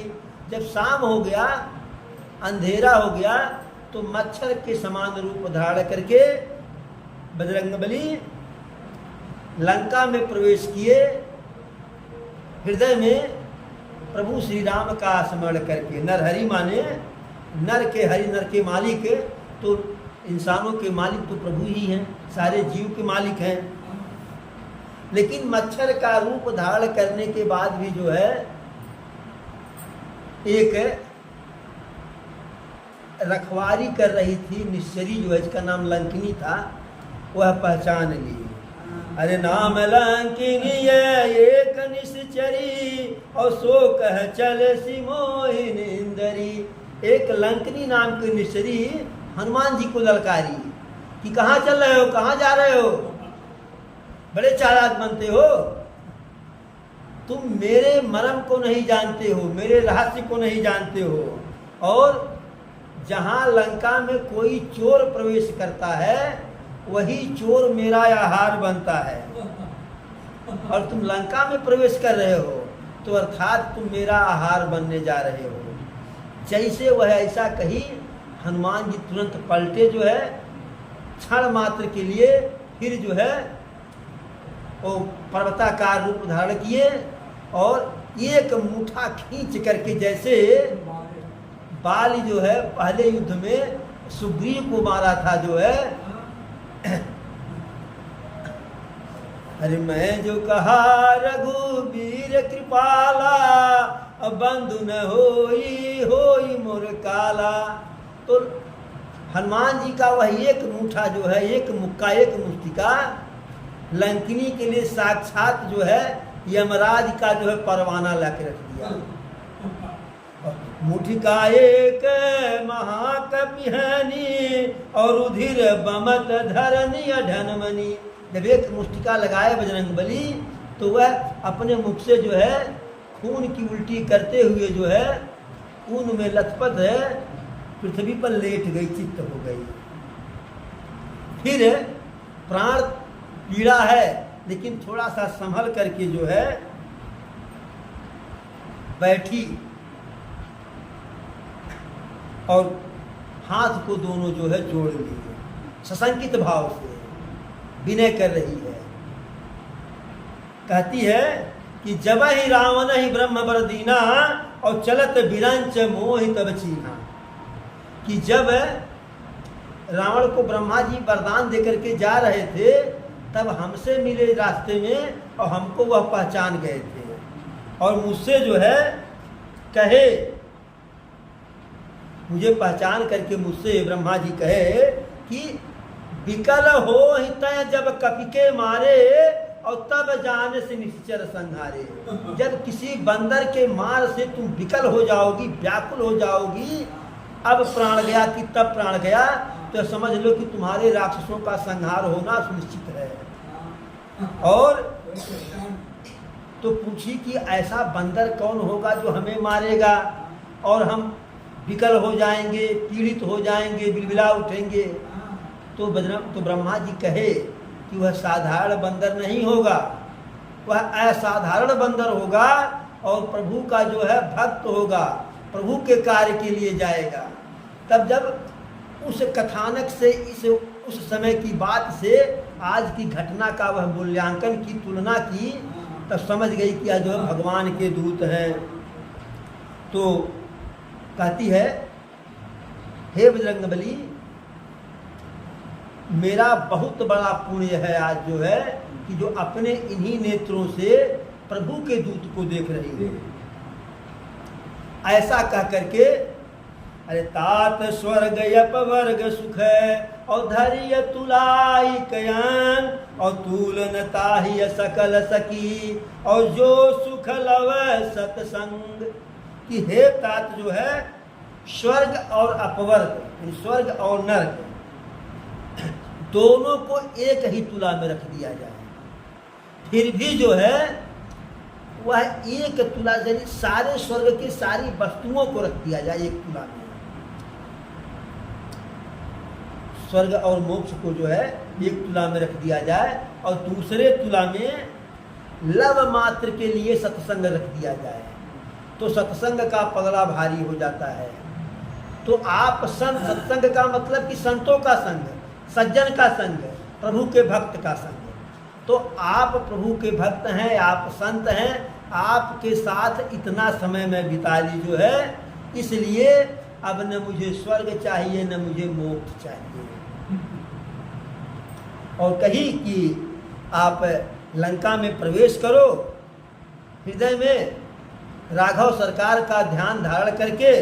जब शाम हो गया, अंधेरा हो गया, तो मच्छर के समान रूप धारण करके बजरंगबली लंका में प्रवेश किए, हृदय में प्रभु श्री राम का स्मरण करके। नरहरि माने नर के हरि, नर के मालिक, तो इंसानों के मालिक तो प्रभु ही हैं, सारे जीव के मालिक हैं। लेकिन मच्छर का रूप धारण करने के बाद भी जो है एक रखवारी कर रही थी निश्चरी, जो है इसका नाम लंकिनी था, वह पहचान ली। अरे नाम लंकिनी एक निश्चरी और सो कह चल सिमोहिन इंदरी। एक लंकिनी नाम की निश्चरी हनुमान जी को ललकारी कि कहाँ चल रहे हो, कहाँ जा रहे हो, बड़े चालाक बनते हो, तुम मेरे मर्म को नहीं जानते हो, मेरे रहस्य को नहीं जानते हो, और जहाँ लंका में कोई चोर प्रवेश करता है वही चोर मेरा आहार बनता है, और तुम लंका में प्रवेश कर रहे हो तो अर्थात तुम मेरा आहार बनने जा रहे हो। जैसे वह ऐसा कही, हनुमान जी तुरंत पलटे, जो है क्षण मात्र के लिए फिर जो है वो पर्वताकार रूप धारण किए और एक मुठा खींच करके, जैसे बाली जो है पहले युद्ध में सुग्रीव को मारा था, जो है अरे मैं जो कहा रघुवीर कृपाला अब बंधु न होई मोर काला। तो हनुमान जी का वह एक मुठा जो है, एक मुक्का, एक मुष्टिका लंकिनी के लिए साक्षात जो है यमराज का जो है परवाना ला के रख दिया। मुठिका एक महाकपिहनी और उधिर बमत धरनी ढनमनी। जब एक मुष्टिका लगाए बजरंगबली तो वह अपने मुख से जो है खून की उल्टी करते हुए जो है खून में लथपथ है पृथ्वी पर लेट गई, चित्त हो गई। फिर प्राण पीड़ा है लेकिन थोड़ा सा संभल करके जो है बैठी और हाथ को दोनों जो है जोड़ लिए, सशंकित भाव से विनय कर रही है। कहती है कि जब ही रावण ही ब्रह्म बर दीना और चलत बिरंच मोहि तब चीना। कि जब रावण को ब्रह्मा जी वरदान देकर के जा रहे थे तब हमसे मिले रास्ते में और हमको वह पहचान गए थे और मुझसे जो है कहे, मुझे पहचान करके मुझसे ब्रह्मा जी कहे कि विकल हो ही तय जब कपि के मारे और तब जाने से निश्चर संहारे। जब किसी बंदर के मार से तुम विकल हो जाओगी, व्याकुल हो जाओगी, अब प्राण गया कि तब प्राण गया, तो समझ लो कि तुम्हारे राक्षसों का संहार होना सुनिश्चित है। और तो पूछी कि ऐसा बंदर कौन होगा जो हमें मारेगा और हम विकल हो जाएंगे, पीड़ित हो जाएंगे, बिलबिला उठेंगे। तो ब्रह्मा जी कहे कि वह साधारण बंदर नहीं होगा, वह असाधारण बंदर होगा और प्रभु का जो है भक्त होगा, प्रभु के कार्य के लिए जाएगा। तब जब उस कथानक से उस समय की बात से आज की घटना का वह मूल्यांकन की, तुलना की, तब समझ गई कि जो भगवान के दूत हैं। तो कहती है, हे बजरंगबली, मेरा बहुत बड़ा पुण्य है आज जो है कि जो अपने इन्हीं नेत्रों से प्रभु के दूत को देख रही है। ऐसा कह करके अरे तात स्वर्ग अपवर्ग सुख और धैर्य तुलाई कयान और तूलन ताहि सकल सकी और जो सुख लव सत्संग। कि हे तात जो है स्वर्ग और अपवर्ग, स्वर्ग और नरक दोनों को एक ही तुला में रख दिया जाए, फिर भी जो है वह एक तुला, यानी सारे स्वर्ग की सारी वस्तुओं को रख दिया जाए एक तुला में। स्वर्ग और मोक्ष को जो है एक तुला में रख दिया जाए और दूसरे तुला में लव मात्र के लिए सत्संग रख दिया जाए, तो सत्संग का पगला भारी हो जाता है। तो आप संत, सत्संग का मतलब कि संतों का संग, सज्जन का संग, प्रभु के भक्त का संग। तो आप प्रभु के भक्त हैं, आप संत हैं, आपके साथ इतना समय मैं बिता ली जो है, इसलिए अब न मुझे स्वर्ग चाहिए न मुझे मोक्ष चाहिए। और कही कि आप लंका में प्रवेश करो, हृदय में राघव सरकार का ध्यान धारण करके,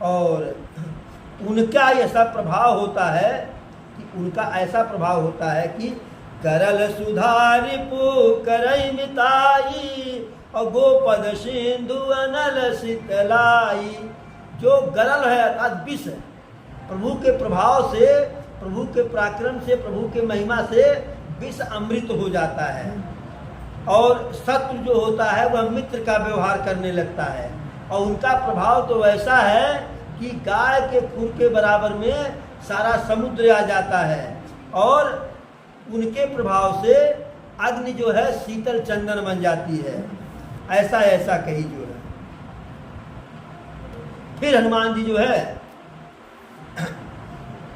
और उनका ऐसा प्रभाव होता है कि उनका ऐसा प्रभाव होता है कि करल सुधारि करई मिताई और गोपद सिंधु अनल शीतलाई। जो गरल है अर्थात विष, प्रभु के प्रभाव से, प्रभु के पराक्रम से, प्रभु के महिमा से विष अमृत हो जाता है, और शत्रु जो होता है वह मित्र का व्यवहार करने लगता है। और उनका प्रभाव तो वैसा है कि गाय के खूर के बराबर में सारा समुद्र आ जाता है, और उनके प्रभाव से अग्नि जो है शीतल चंदन बन जाती है। ऐसा ऐसा कही जो है। फिर हनुमान जी जो है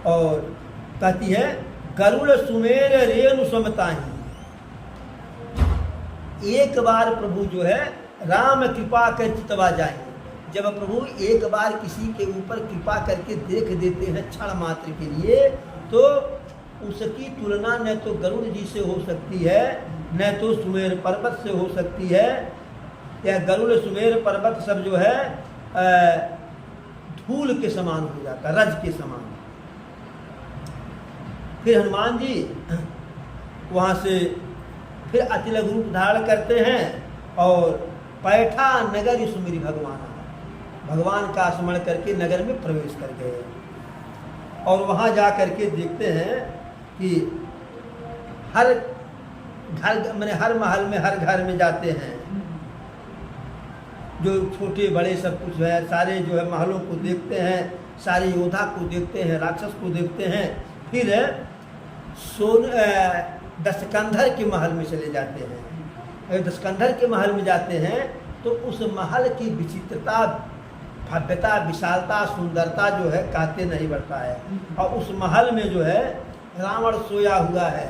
और कहती है गरुड़ सुमेर रेणु समताही। एक बार प्रभु जो है राम कृपा कर चितवा जाए। जब प्रभु एक बार किसी के ऊपर कृपा करके देख देते हैं क्षण मात्र के लिए, तो उसकी तुलना न तो गरुड़ जी से हो सकती है, न तो सुमेर पर्वत से हो सकती है। या गरुड़ सुमेर पर्वत सब जो है धूल के समान हो जाता, रज के समान। फिर हनुमान जी वहाँ से फिर अतिलघु रूप धारण करते हैं और पैठा नगर सुमिरी भगवान, भगवान का स्मरण करके नगर में प्रवेश कर गए। और वहाँ जा करके देखते हैं कि हर घर, मैंने हर महल में, हर घर में जाते हैं, जो छोटे बड़े सब कुछ है, सारे जो है महलों को देखते हैं, सारे योद्धा को देखते हैं, राक्षस को देखते हैं। फिर दशकंधर के महल में चले जाते हैं। अगर दशकंधर के महल में जाते हैं तो उस महल की विचित्रता, भव्यता, विशालता, सुंदरता जो है कहते नहीं बढ़ता है। और उस महल में जो है रावण सोया हुआ है,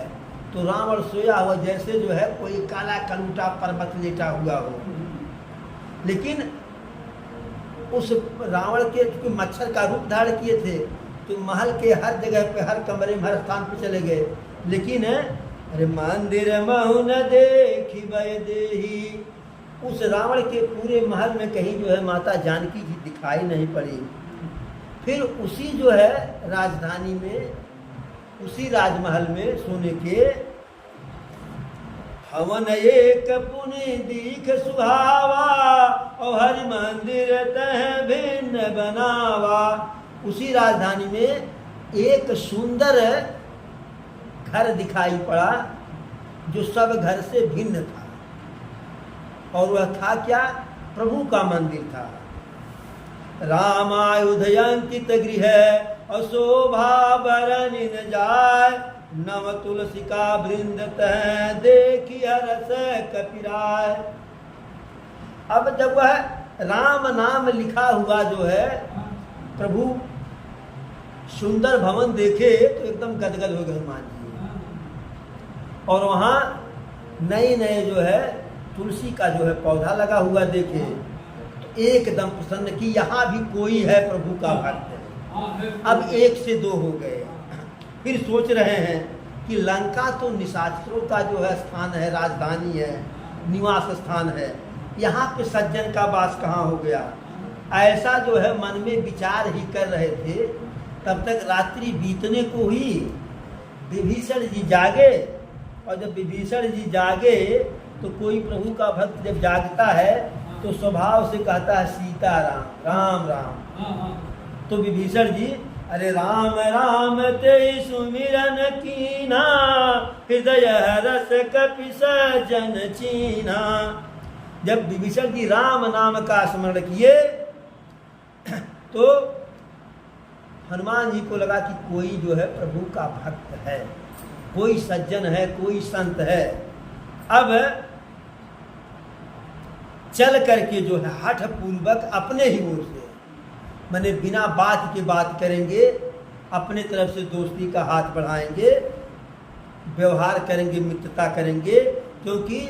तो रावण सोया हुआ जैसे जो है कोई काला कलूटा पर्वत लेटा हुआ हो। लेकिन उस रावण के मच्छर का रूप धारण किए थे, तो महल के हर जगह पे, हर कमरे में, हर स्थान पे चले गए। लेकिन अरे मंदिर महु न देखी भय देही, उस रावण के पूरे महल में कहीं जो है माता जानकी जी दिखाई नहीं पड़ी। फिर उसी जो है राजधानी में, उसी राजमहल में सोने के हवन एक पुनि दीख सुहावा और हरि मंदिर तह भिन्न बनावा। उसी राजधानी में एक सुंदर घर दिखाई पड़ा जो सब घर से भिन्न था, और वह था क्या? प्रभु का मंदिर था। रामायुधयंकित गृह अशोभा बरनिन जाय, नव तुलसी का वृंद तह देखी हरस कपिराय। अब जब वह राम नाम लिखा हुआ जो है प्रभु सुंदर भवन देखे तो एकदम गदगद हो गए हनुमान जी। और वहाँ नए नए जो है तुलसी का जो है पौधा लगा हुआ देखे तो एकदम प्रसन्न कि यहाँ भी कोई है प्रभु का भक्त। अब एक से दो हो गए। फिर सोच रहे हैं कि लंका तो निशाचरों का जो है स्थान है, राजधानी है, निवास स्थान है, यहाँ पे सज्जन का वास कहाँ हो गया? ऐसा जो है मन में विचार ही कर रहे थे, तब तक रात्रि बीतने को हुई। विभीषण जी जागे, और जब विभीषण जी जागे तो कोई प्रभु का भक्त जब जागता है तो स्वभाव से कहता है सीता राम राम राम। तो विभीषण जी अरे राम राम ते सुमिरन कीना, हृदय रस कपि सजन चीना। जब विभीषण जी राम नाम का स्मरण किए तो हनुमान जी को लगा कि कोई जो है प्रभु का भक्त है, कोई सज्जन है, कोई संत है। अब चल करके जो है हठ पूर्वक अपने ही ओर से, माने बिना बात के बात करेंगे, अपने तरफ से दोस्ती का हाथ बढ़ाएंगे, व्यवहार करेंगे, मित्रता करेंगे। क्योंकि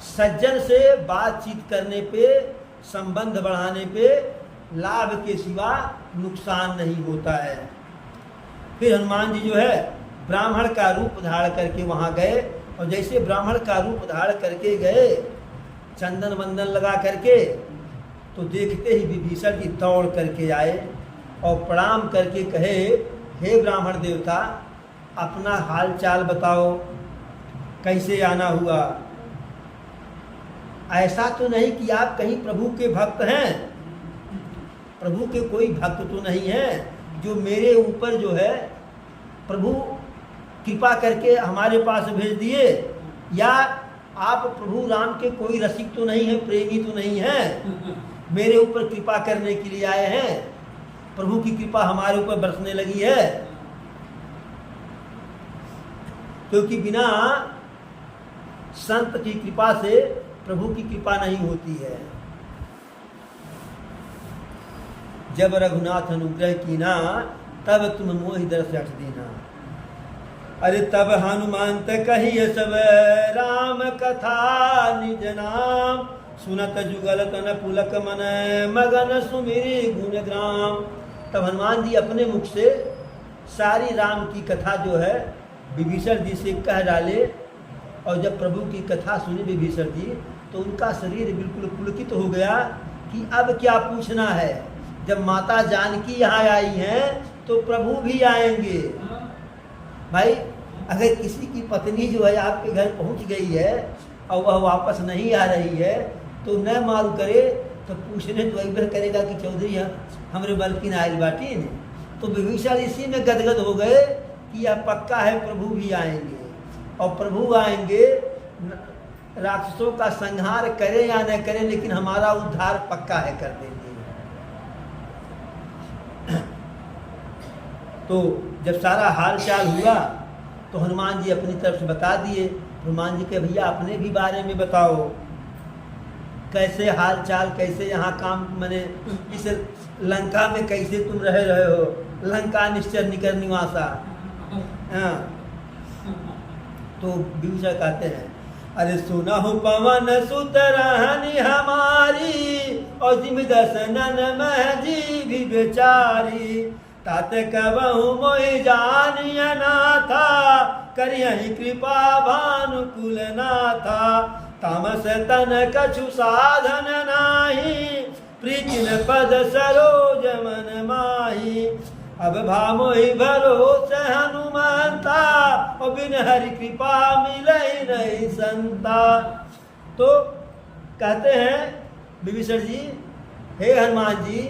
सज्जन से बातचीत करने पे, संबंध बढ़ाने पे लाभ के सिवा नुकसान नहीं होता है। फिर हनुमान जी जो है ब्राह्मण का रूप धारण करके वहाँ गए, और जैसे ब्राह्मण का रूप धारण करके गए, चंदन वंदन लगा करके, तो देखते ही विभीषण जी दौड़ करके आए और प्रणाम करके कहे, हे ब्राह्मण देवता, अपना हाल चाल बताओ, कैसे आना हुआ। ऐसा तो नहीं कि आप कहीं प्रभु के भक्त हैं, प्रभु के कोई भक्त तो नहीं है जो मेरे ऊपर जो है प्रभु कृपा करके हमारे पास भेज दिए, या आप प्रभु राम के कोई रसिक तो नहीं है, प्रेमी तो नहीं है, मेरे ऊपर कृपा करने के लिए आए हैं, प्रभु की कृपा हमारे ऊपर बरसने लगी है। क्योंकि बिना संत की कृपा से प्रभु की कृपा नहीं होती है। जब रघुनाथ अनुग्रह कीना, तब तुम मोहि दर्श हट दीना। अरे तब हनुमंत कहिए सब राम कथा निज नाम, सुनत जुगल तन पुलक मन मगन सुमिरी गुण ग्राम। तब हनुमान जी अपने मुख से सारी राम की कथा जो है विभीषण जी से कह डाले, और जब प्रभु की कथा सुनी विभीषण जी तो उनका शरीर बिल्कुल पुलकित हो गया कि अब क्या पूछना है। जब माता जानकी यहाँ आई हैं तो प्रभु भी आएंगे। भाई अगर किसी की पत्नी जो है आपके घर पहुँच गई है और वह वापस नहीं आ रही है तो न मालूम करे तो पूछने तो एक बार करेगा कि चौधरी हमरे बल्कि आयल बाटी ने। तो विभीषण इसी में गदगद हो गए कि यह पक्का है प्रभु भी आएंगे, और प्रभु आएंगे, राक्षसों का संहार करें या न करें, लेकिन हमारा उद्धार पक्का है, कर देंगे। तो जब सारा हाल चाल हुआ तो हनुमान जी अपनी तरफ से बता दिए। हनुमान जी के भैया अपने भी बारे में बताओ, कैसे हाल चाल, कैसे यहाँ काम, मैंने इस लंका में कैसे तुम रहे हो, लंका निश्चर निकर निवासा। हाँ, तो विभीषण कहते हैं, अरे सुनहु पवन सुत रहनी हमारी, और जिम दसनन मह जी भी बेचारी। तात कबहु मोहि जानिय नाथा, करियहि कृपा भानुकुल नाथा। तामस तन कछु साधन नाही, प्रीतिन पद सरोज मन माही। अब भामोहि भरोसे हनुमंता, और बिन हरि कृपा मिले नहीं संता। तो कहते हैं विभीषण जी, हे हनुमान जी,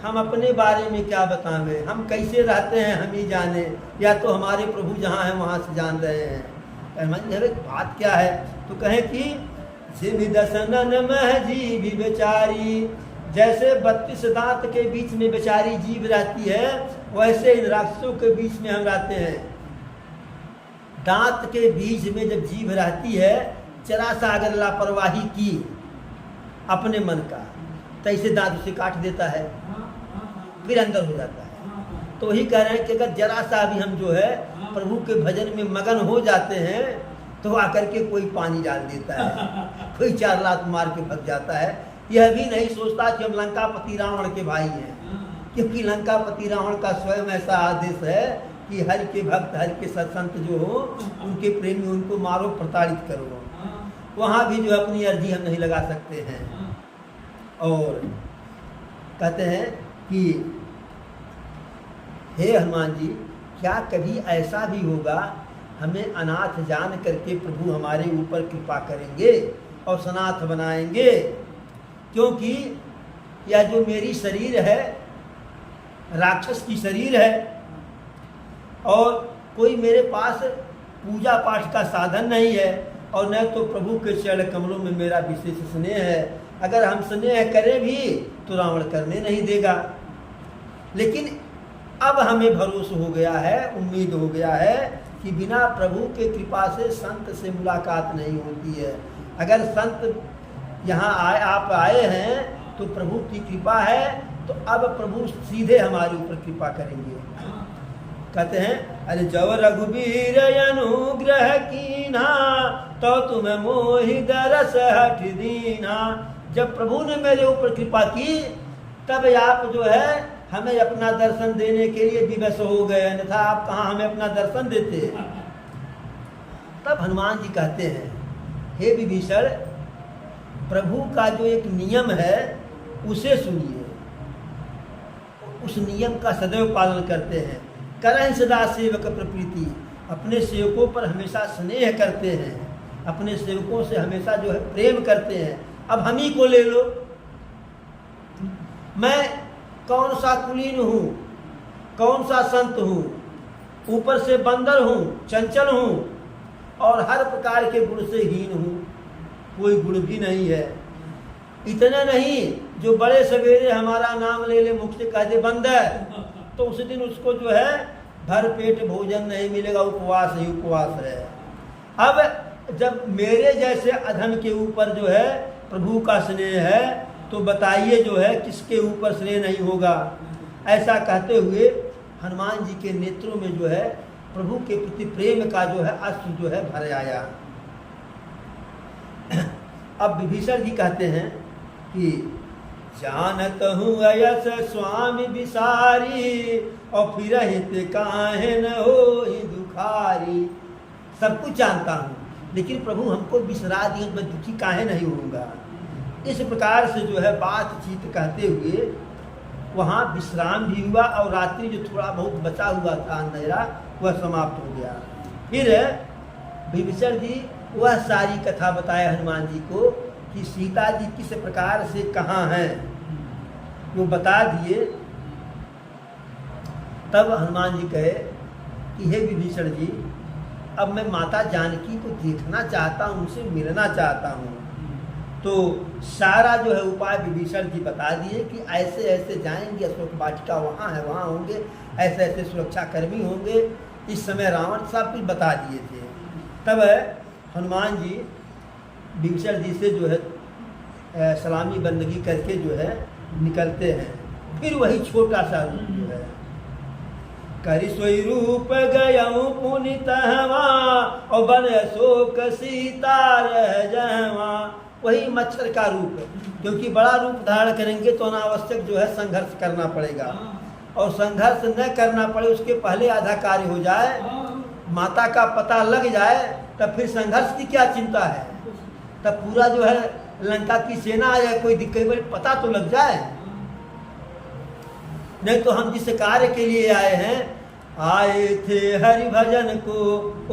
हम अपने बारे में क्या बताएं, हम कैसे रहते हैं हम ही जाने, या तो हमारे प्रभु जहाँ हैं वहाँ से जान रहे हैं। हनुमान जी बात क्या है, तो कहें कि जिम दसनन मह जीव बेचारी, जैसे 32 दांत के बीच में बेचारी जीव रहती है, वैसे इन राक्षसों के बीच में हम रहते हैं। दांत के बीच में जब जीव रहती है, जरा सा अगर लापरवाही की अपने मन का, तो ऐसे दांत उसे काट देता है, फिर अंदर हो जाता है। तो वही कह रहे हैं कि अगर जरा सा भी हम जो है प्रभु के भजन में मगन हो जाते हैं तो आकर के कोई पानी डाल देता है, कोई 4 लात मार के भग जाता है। यह भी नहीं सोचता कि हम लंकापति रावण के भाई हैं, क्योंकि लंकापति रावण का स्वयं ऐसा आदेश है कि हरि के भक्त, हरि के सत्संत जो हो, उनके प्रेमी, उनको मारो, प्रताड़ित करो। वहाँ भी जो अपनी अर्जी हम नहीं लगा सकते हैं। और कहते हैं कि हे हनुमान जी, क्या कभी ऐसा भी होगा हमें अनाथ जान करके प्रभु हमारे ऊपर कृपा करेंगे और सनाथ बनाएंगे? क्योंकि यह जो मेरी शरीर है राक्षस की शरीर है और कोई मेरे पास पूजा पाठ का साधन नहीं है और न तो प्रभु के चरण कमलों में मेरा विशेष स्नेह है। अगर हम स्नेह करें भी तो रावण करने नहीं देगा। लेकिन अब हमें भरोसा हो गया है, उम्मीद हो गया है कि बिना प्रभु के कृपा से संत से मुलाकात नहीं होती है। अगर संत यहाँ आप आए हैं तो प्रभु की कृपा है, तो अब प्रभु सीधे हमारे ऊपर कृपा करेंगे। कहते हैं अरे जब रघुबीर अनुग्रह कीना तो तुम्हें मोहि दरस हठ दीना। जब प्रभु ने मेरे ऊपर कृपा की तब आप जो है हमें अपना दर्शन देने के लिए विवश हो गए, अन्यथा आप कहाँ हमें अपना दर्शन देते। तब हनुमान जी कहते हैं हे विभीषण, प्रभु का जो एक नियम है उसे सुनिए, उस नियम का सदैव पालन करते हैं। करहि सदा सेवक प्रप्रीति, अपने सेवकों पर हमेशा स्नेह करते हैं, अपने सेवकों से हमेशा जो है प्रेम करते हैं। अब हम ही को ले लो, मैं कौन सा कुलीन हूँ, कौन सा संत हूँ, ऊपर से बंदर हूँ, चंचल हूँ और हर प्रकार के गुण से हीन हूँ, कोई गुण भी नहीं है। इतना नहीं, जो बड़े सवेरे हमारा नाम ले ले, मुख से कह दे बंदर, तो उस दिन उसको जो है भर पेट भोजन नहीं मिलेगा, उपवास ही उपवास है। अब जब मेरे जैसे अधम के ऊपर जो है प्रभु का स्नेह है, तो बताइए जो है किसके ऊपर स्नेह नहीं होगा। ऐसा कहते हुए हनुमान जी के नेत्रों में जो है प्रभु के प्रति प्रेम का जो है अश्रु जो है भर आया। अब विभीषण जी कहते हैं कि जानत हूँ अयस स्वामी बिसारी और फिर हित काहे न हो दुखारी। सब कुछ जानता हूँ लेकिन प्रभु हमको बिसरा दिए, मैं दुखी काहे नहीं होऊंगा। इस प्रकार से जो है बातचीत कहते हुए वहाँ विश्राम भी हुआ और रात्रि जो थोड़ा बहुत बचा हुआ था अंधेरा वह समाप्त हो गया। फिर विभीषण जी वह सारी कथा बताए हनुमान जी को कि सीता जी किस प्रकार से कहाँ हैं, वो बता दिए। तब हनुमान जी कहे कि हे विभीषण जी, अब मैं माता जानकी को देखना चाहता हूँ, उनसे मिलना चाहता हूँ। तो सारा जो है उपाय विभीषण जी बता दिए कि ऐसे ऐसे जाएंगे, अशोक वाटिका वहाँ है, वहाँ होंगे, ऐसे ऐसे सुरक्षा कर्मी होंगे। इस समय रावण सब कुछ बता दिए थे। तब हनुमान जी विभीषण जी से जो है सलामी बंदगी करके जो है निकलते हैं। फिर वही छोटा सा रूप जो है करि सोई रूप गयऊँ पुनित हवा और बन अशोक सीता रह जहवा। वही मच्छर का रूप है, क्योंकि बड़ा रूप धारण करेंगे तो अनावश्यक जो है संघर्ष करना पड़ेगा, और संघर्ष न करना पड़े उसके पहले आधा कार्य हो जाए, माता का पता लग जाए, तब फिर संघर्ष की क्या चिंता है। तब पूरा जो है लंका की सेना आ जाए, कोई दिक्कत पता तो लग जाए। नहीं तो हम जिस कार्य के लिए आए हैं, आए थे हरि भजन को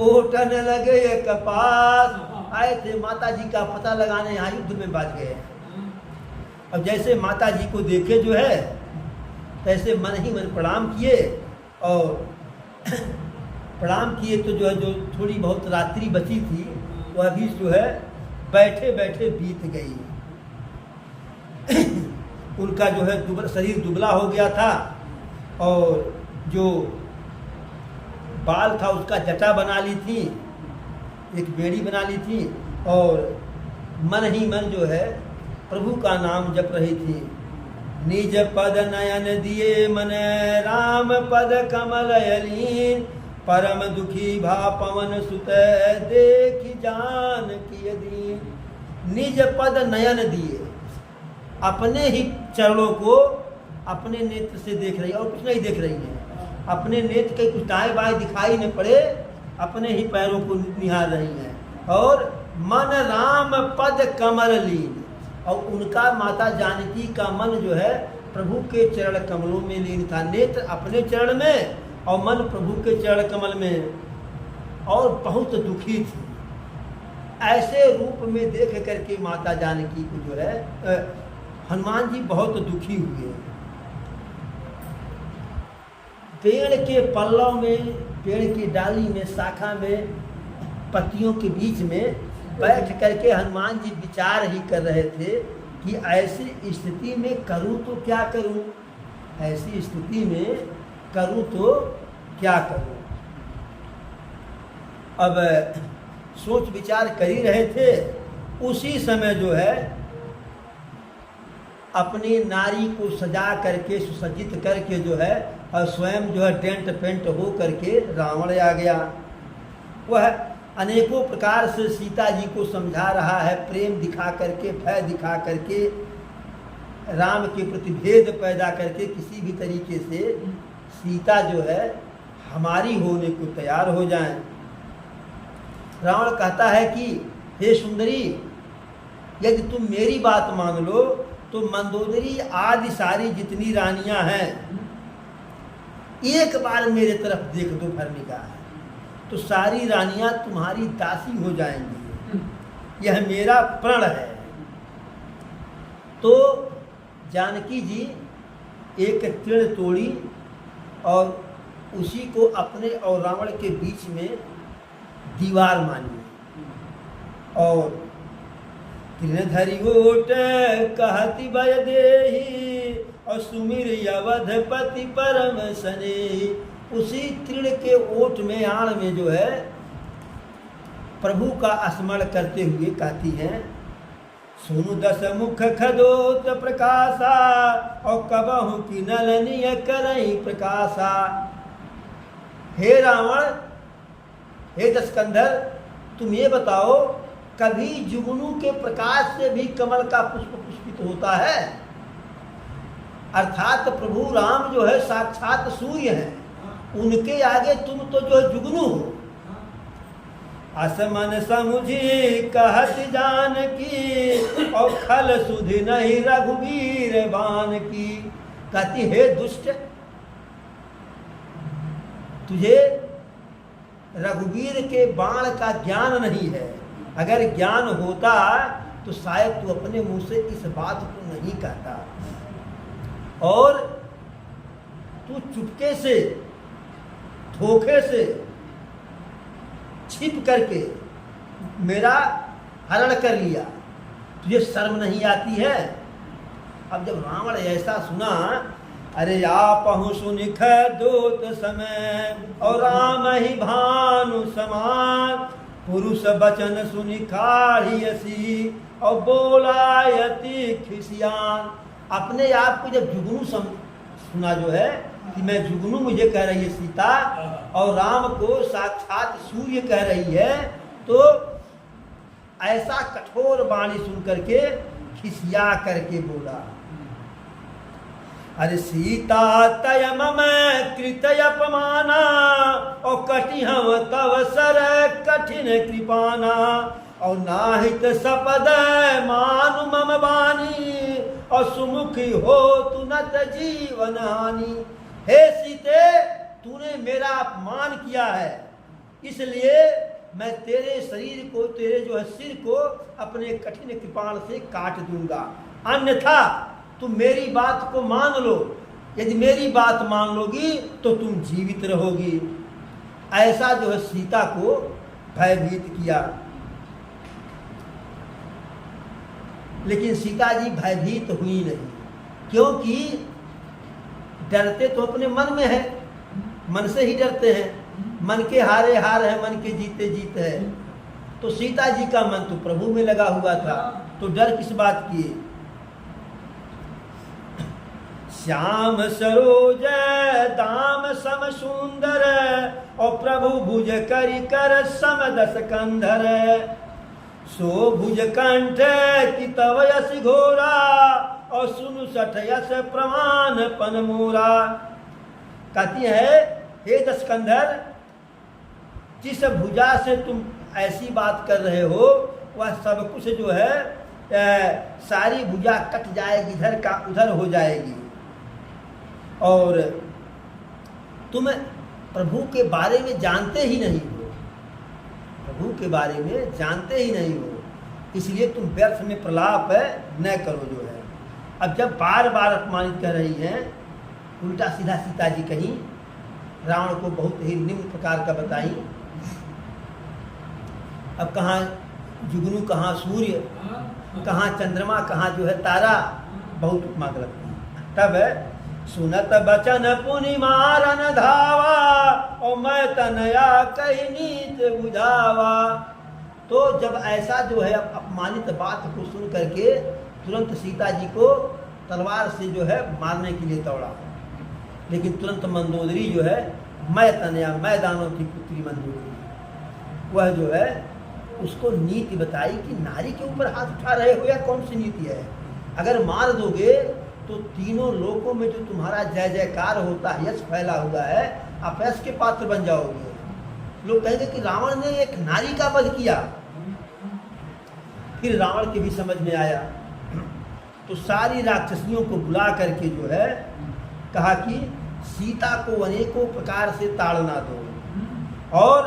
ओटन लगे कपास, आए थे माता जी का पता लगाने, यहाँ युद्ध में बाज गए। अब जैसे माता जी को देखे जो है तैसे मन ही मन प्रणाम किए, और प्रणाम किए तो जो है जो थोड़ी बहुत रात्रि बची थी वह भी जो है बैठे बैठे बीत गई। उनका जो है शरीर दुबला हो गया था, और जो बाल था उसका जटा बना ली थी, एक बेड़ी बना ली थी, और मन ही मन जो है प्रभु का नाम जप रही थी। निज पद नयन दिए मन राम पद कमल यलीन, परम दुखी भा पवन सुत देख जान की दीन। निज पद नयन दिए, अपने ही चरणों को अपने नेत्र से देख रही है, और कुछ नहीं देख रही है। अपने नेत्र के कुछ दाएं बाएं दिखाई न पड़े, अपने ही पैरों को निहार रही हैं। और मन राम पद कमल लीन, और उनका माता जानकी का मन जो है प्रभु के चरण कमलों में लीन था, नेत्र अपने चरण में और मन प्रभु के चरण कमल में, और बहुत दुखी थी। ऐसे रूप में देख करके माता जानकी को जो है हनुमान जी बहुत दुखी हुए। पेड़ के पल्लव में, पेड़ की डाली में, शाखा में, पत्तियों के बीच में बैठ करके हनुमान जी विचार ही कर रहे थे कि ऐसी स्थिति में करूं तो क्या करूं, ऐसी स्थिति में करूं तो क्या करूं। अब सोच विचार कर ही रहे थे, उसी समय जो है अपनी नारी को सजा करके, सुसज्जित करके जो है, और स्वयं जो है टेंट पेंट हो करके रावण आ गया। वह अनेकों प्रकार से सीता जी को समझा रहा है, प्रेम दिखा करके, भय दिखा करके, राम के प्रति भेद पैदा करके किसी भी तरीके से सीता जो है हमारी होने को तैयार हो जाएं। रावण कहता है कि हे सुंदरी, यदि तुम मेरी बात मान लो तो मंदोदरी आदि सारी जितनी रानियां हैं एक बार मेरे तरफ देख दो भरनिका है, तो सारी रानियां तुम्हारी दासी हो जाएंगी, यह मेरा प्रण है। तो जानकी जी एक तृण तोड़ी और उसी को अपने और रावण के बीच में दीवार मानी, और तृणधरि ओट कहति भय देहि, और सुमिर अवधपति परम सनेहि। उसी तृण के ओट में, आड़ में जो है प्रभु का स्मरण करते हुए कहती हैं, सुनु दस मुख खदोत प्रकाशा, और कबहु की नलनीय करई प्रकाशा। हे रावण, हे दशकंधर, तुम ये बताओ, कभी जुगनू के प्रकाश से भी कमल का पुष्प पुष्पित होता है? अर्थात प्रभु राम जो है साक्षात सूर्य हैं, उनके आगे तुम तो जो है जुगनू हो। असमन समुझी कहत जान की, और खल सुधि नहीं रघुवीर बान की। कहती हे दुष्ट, तुझे रघुवीर के बाण का ज्ञान नहीं है। अगर ज्ञान होता तो शायद तू अपने मुंह से इस बात को नहीं कहता, और तू चुपके से, धोखे से, छिप करके मेरा हरण कर लिया। तुझे शर्म नहीं आती है? अब जब रावण ऐसा सुना, अरे आपहु सुनिख दूत समय, और राम ही भानु समान, पुरुष बचन सुनि खाढ़ियसी, और बोलायति खिसियान। अपने आप को जब जुगनू सुना जो है कि मैं जुगनू, मुझे कह रही है सीता, और राम को साक्षात सूर्य कह रही है, तो ऐसा कठोर वाणी सुन करके खिसिया करके बोला, अरे सीता तय मम कृत अपमाना, और कटिहव तव सर कठिन कृपाना, और नाहित सपद मानु मम बानी, और सुमुखी हो तु नत जीवन हानि। हे सीते, तूने मेरा अपमान किया है, इसलिए मैं तेरे शरीर को, तेरे जो है सिर को अपने कठिन कृपाण से काट दूंगा, अन्यथा तुम मेरी बात को मान लो। यदि मेरी बात मान लोगी तो तुम जीवित रहोगी। ऐसा जो है सीता को भयभीत किया। लेकिन सीता जी भयभीत हुई नहीं, क्योंकि डरते तो अपने मन में है, मन से ही डरते हैं। मन के हारे हार है, मन के जीते जीत है। तो सीता जी का मन तो प्रभु में लगा हुआ था, तो डर किस बात की? श्याम सरोज दाम सम सुंदर, और प्रभु भुज करि कर सम दस कंधर, सो भुज कंठ की तव यस घोरा, और सुनु सठ यस प्रमाण पन मोरा। कहती है, हे दशकंधर, जिस भुजा से तुम ऐसी बात कर रहे हो, वह सब कुछ जो है सारी भुजा कट जाएगी, इधर का उधर हो जाएगी। और तुम प्रभु के बारे में जानते ही नहीं हो, प्रभु के बारे में जानते ही नहीं हो, इसलिए तुम व्यर्थ में प्रलाप न करो जो है। अब जब बार बार अपमानित कर रही हैं, उल्टा सीधा सीता जी कहीं रावण को बहुत ही निम्न प्रकार का बताई। अब कहाँ जुगनू, कहाँ सूर्य, कहाँ चंद्रमा, कहाँ जो है तारा, बहुत उपमा गलत। तब सुनत बचन पुनि मारन धावा, और मैं तनया कही नीत बुझावा। तो जब ऐसा जो है अपमानित बात को सुन करके तुरंत सीता जी को तलवार से जो है मारने के लिए दौड़ा, लेकिन तुरंत मंदोदरी जो है, मैं तनया, मैं दानों की पुत्री मंदोदरी, वह जो है उसको नीति बताई कि नारी के ऊपर हाथ उठा रहे हो, या कौन सी नीति है? अगर मार दोगे तो तीनों लोकों में जो तुम्हारा जय जयकार होता है, यश फैला हुआ है, आप यश के पात्र बन जाओगे। लोग कहेंगे कि रावण ने एक नारी का वध किया। फिर रावण के भी समझ में आया, तो सारी राक्षसियों को बुला करके जो है कहा कि सीता को अनेकों प्रकार से ताड़ना दो, और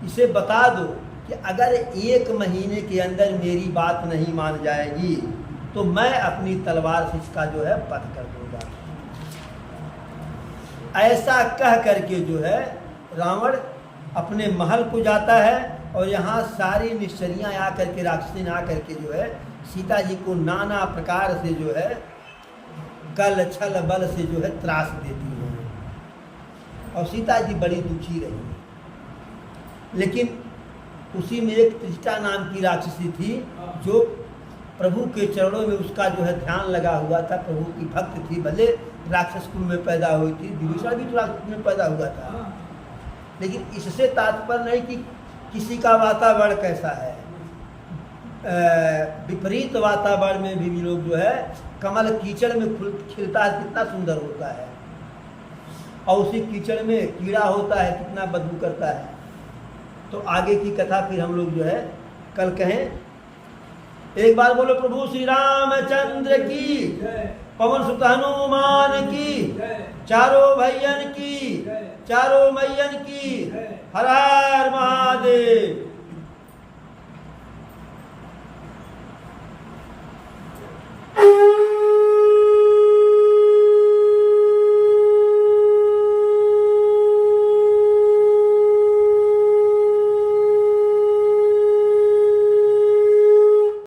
इसे बता दो कि अगर 1 महीने के अंदर मेरी बात नहीं मान जाएगी तो मैं अपनी तलवार से इसका जो है वध कर दूंगा। ऐसा कह करके जो है रावण अपने महल को जाता है, और यहाँ सारी निश्चरियाँ आकर के, राक्षसी आकर के जो है सीता जी को नाना प्रकार से जो है कल छल बल से जो है त्रास देती है, और सीता जी बड़ी दुखी रही। लेकिन उसी में एक त्रिष्टा नाम की राक्षसी थी, जो प्रभु के चरणों में उसका जो है ध्यान लगा हुआ था, प्रभु की भक्त थी, भले राक्षस कुल में पैदा हुई थी, विभीषण भी तो राक्षस में पैदा हुआ था। लेकिन इससे तात्पर्य नहीं कि किसी का वातावरण कैसा है, विपरीत वातावरण में भी लोग जो है कमल कीचड़ में खिलता है, कितना सुंदर होता है, और उसी कीचड़ में कीड़ा होता है, कितना बदबू करता है। तो आगे की कथा फिर हम लोग जो है कल कहें। एक बार बोलो प्रभु श्री रामचंद्र की, पवन सुत हनुमान की, चारों भैयन की, चारों मैयन की, हर हर महादेव।